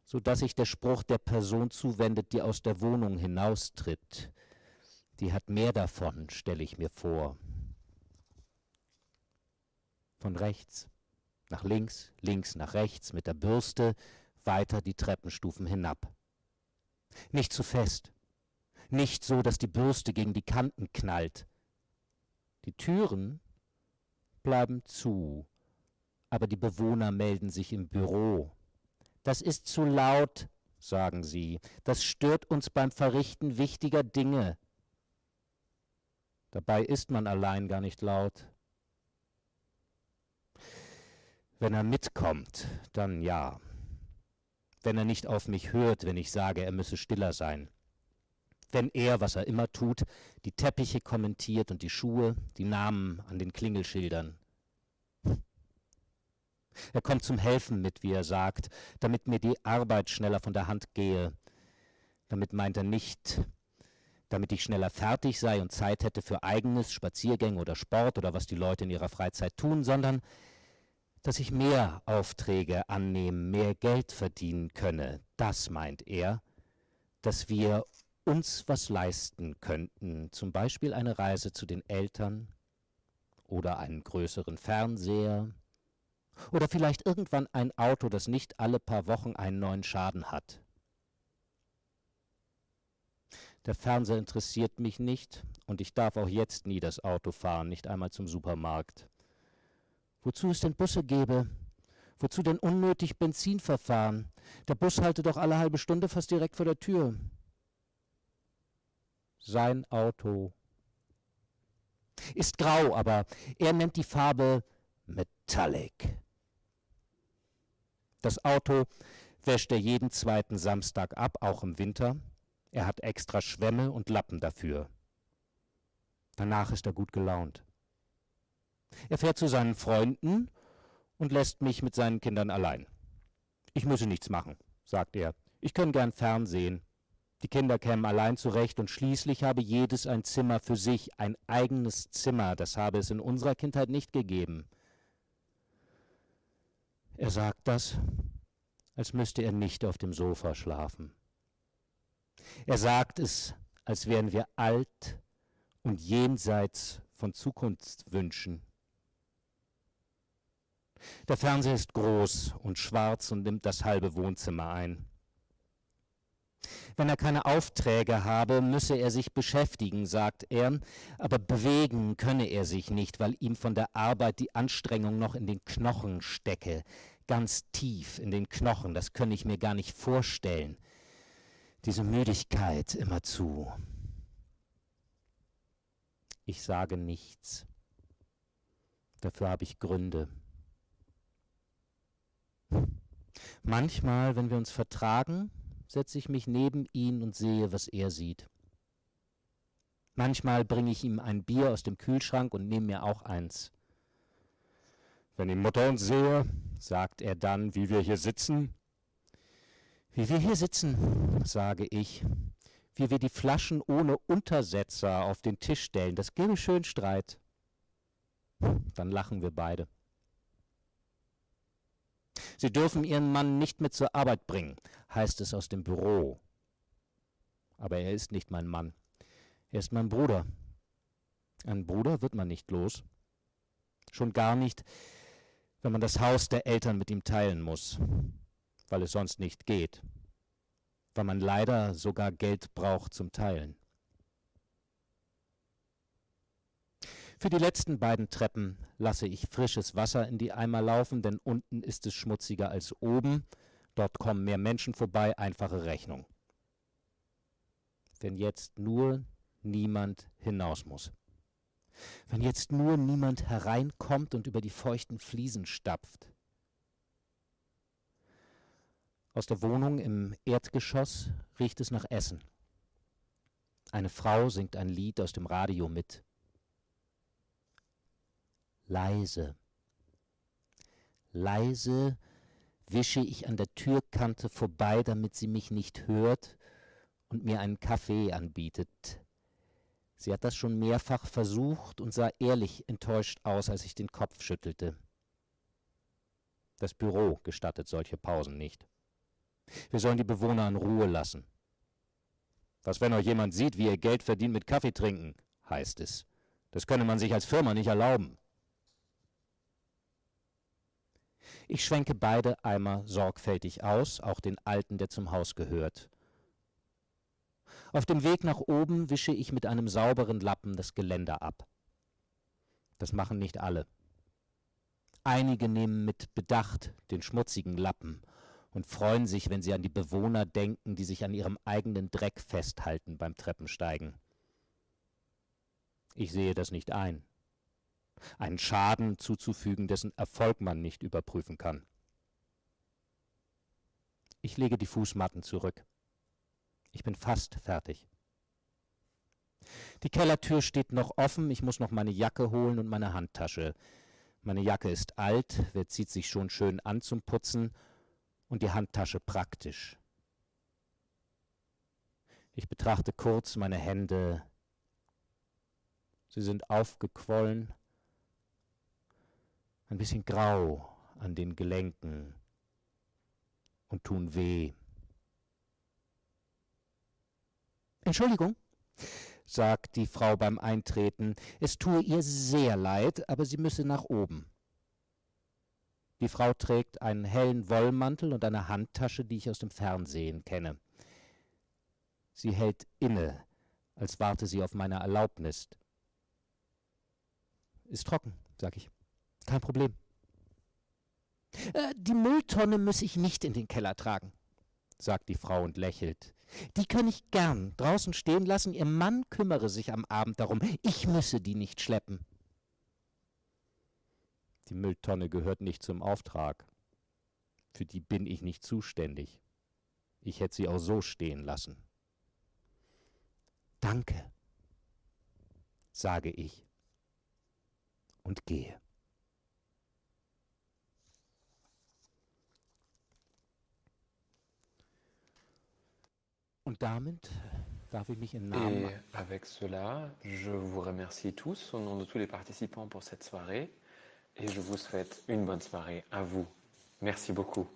[SPEAKER 4] so dass sich der Spruch der Person zuwendet, die aus der Wohnung hinaustritt. Die hat mehr davon, stelle ich mir vor. Von rechts nach links, links nach rechts, mit der Bürste weiter die Treppenstufen hinab. Nicht zu fest, nicht so, dass die Bürste gegen die Kanten knallt. Die Türen bleiben zu, aber die Bewohner melden sich im Büro. Das ist zu laut, sagen sie. Das stört uns beim Verrichten wichtiger Dinge. Dabei ist man allein gar nicht laut. Wenn er mitkommt, dann ja. Wenn er nicht auf mich hört, wenn ich sage, er müsse stiller sein. Wenn er, was er immer tut, die Teppiche kommentiert und die Schuhe, die Namen an den Klingelschildern. Er kommt zum Helfen mit, wie er sagt, damit mir die Arbeit schneller von der Hand gehe. Damit meint er nicht, damit ich schneller fertig sei und Zeit hätte für Eigenes, Spaziergänge oder Sport oder was die Leute in ihrer Freizeit tun, sondern dass ich mehr Aufträge annehmen, mehr Geld verdienen könne. Das meint er, dass wir uns was leisten könnten, zum Beispiel eine Reise zu den Eltern oder einen größeren Fernseher oder vielleicht irgendwann ein Auto, das nicht alle paar Wochen einen neuen Schaden hat. Der Fernseher interessiert mich nicht und ich darf auch jetzt nie das Auto fahren, nicht einmal zum Supermarkt. Wozu es denn Busse gäbe? Wozu denn unnötig Benzin verfahren? Der Bus halte doch alle halbe Stunde fast direkt vor der Tür. Sein Auto ist grau, aber er nennt die Farbe Metallic. Das Auto wäscht er jeden zweiten Samstag ab, auch im Winter. Er hat extra Schwämme und Lappen dafür. Danach ist er gut gelaunt. Er fährt zu seinen Freunden und lässt mich mit seinen Kindern allein. Ich müsse nichts machen, sagt er. Ich kann gern fernsehen. Die Kinder kämen allein zurecht und schließlich habe jedes ein Zimmer für sich, ein eigenes Zimmer. Das habe es in unserer Kindheit nicht gegeben. Er sagt das, als müsste er nicht auf dem Sofa schlafen. Er sagt es, als wären wir alt und jenseits von Zukunftswünschen. Der Fernseher ist groß und schwarz und nimmt das halbe Wohnzimmer ein. Wenn er keine Aufträge habe, müsse er sich beschäftigen, sagt er, aber bewegen könne er sich nicht, weil ihm von der Arbeit die Anstrengung noch in den Knochen stecke, ganz tief in den Knochen, das könne ich mir gar nicht vorstellen. Diese Müdigkeit immerzu. Ich sage nichts. Dafür habe ich Gründe. Manchmal, wenn wir uns vertragen, setze ich mich neben ihn und sehe, was er sieht. Manchmal bringe ich ihm ein Bier aus dem Kühlschrank und nehme mir auch eins. Wenn die Mutter uns sehe, sagt er dann, wie wir hier sitzen. Wie wir hier sitzen, sage ich, wie wir die Flaschen ohne Untersetzer auf den Tisch stellen, das gäbe schön Streit. Dann lachen wir beide. Sie dürfen Ihren Mann nicht mit zur Arbeit bringen, heißt es aus dem Büro. Aber er ist nicht mein Mann. Er ist mein Bruder. Einen Bruder wird man nicht los. Schon gar nicht, wenn man das Haus der Eltern mit ihm teilen muss, weil es sonst nicht geht. Weil man leider sogar Geld braucht zum Teilen. Für die letzten beiden Treppen lasse ich frisches Wasser in die Eimer laufen, denn unten ist es schmutziger als oben. Dort kommen mehr Menschen vorbei, einfache Rechnung. Wenn jetzt nur niemand hinaus muss. Wenn jetzt nur niemand hereinkommt und über die feuchten Fliesen stapft. Aus der Wohnung im Erdgeschoss riecht es nach Essen. Eine Frau singt ein Lied aus dem Radio mit. Leise. Leise wische ich an der Türkante vorbei, damit sie mich nicht hört und mir einen Kaffee anbietet. Sie hat das schon mehrfach versucht und sah ehrlich enttäuscht aus, als ich den Kopf schüttelte. Das Büro gestattet solche Pausen nicht. Wir sollen die Bewohner in Ruhe lassen. Was, wenn euch jemand sieht, wie ihr Geld verdient mit Kaffee trinken, heißt es. Das könne man sich als Firma nicht erlauben. Ich schwenke beide Eimer sorgfältig aus, auch den alten, der zum Haus gehört. Auf dem Weg nach oben wische ich mit einem sauberen Lappen das Geländer ab. Das machen nicht alle. Einige nehmen mit Bedacht den schmutzigen Lappen und freuen sich, wenn sie an die Bewohner denken, die sich an ihrem eigenen Dreck festhalten beim Treppensteigen. Ich sehe das nicht ein. Einen Schaden zuzufügen, dessen Erfolg man nicht überprüfen kann. Ich lege die Fußmatten zurück. Ich bin fast fertig. Die Kellertür steht noch offen, ich muss noch meine Jacke holen und meine Handtasche. Meine Jacke ist alt, wer zieht sich schon schön an zum Putzen, und die Handtasche praktisch. Ich betrachte kurz meine Hände. Sie sind aufgequollen, ein bisschen grau an den Gelenken und tun weh. Entschuldigung, sagt die Frau beim Eintreten, es tue ihr sehr leid, aber sie müsse nach oben. Die Frau trägt einen hellen Wollmantel und eine Handtasche, die ich aus dem Fernsehen kenne. Sie hält inne, als warte sie auf meine Erlaubnis. Ist trocken, sag ich. Kein Problem. Die Mülltonne muss ich nicht in den Keller tragen, sagt die Frau und lächelt. Die kann ich gern draußen stehen lassen. Ihr Mann kümmere sich am Abend darum. Ich müsse die nicht schleppen. Die Mülltonne gehört nicht zum Auftrag. Für die bin ich nicht zuständig. Ich hätte sie auch so stehen lassen. Danke, sage ich und gehe. Und damit darf ich mich im Namen...
[SPEAKER 1] Et avec cela, je vous remercie tous au nom de tous les participants pour cette soirée et je vous souhaite une bonne soirée à vous. Merci beaucoup.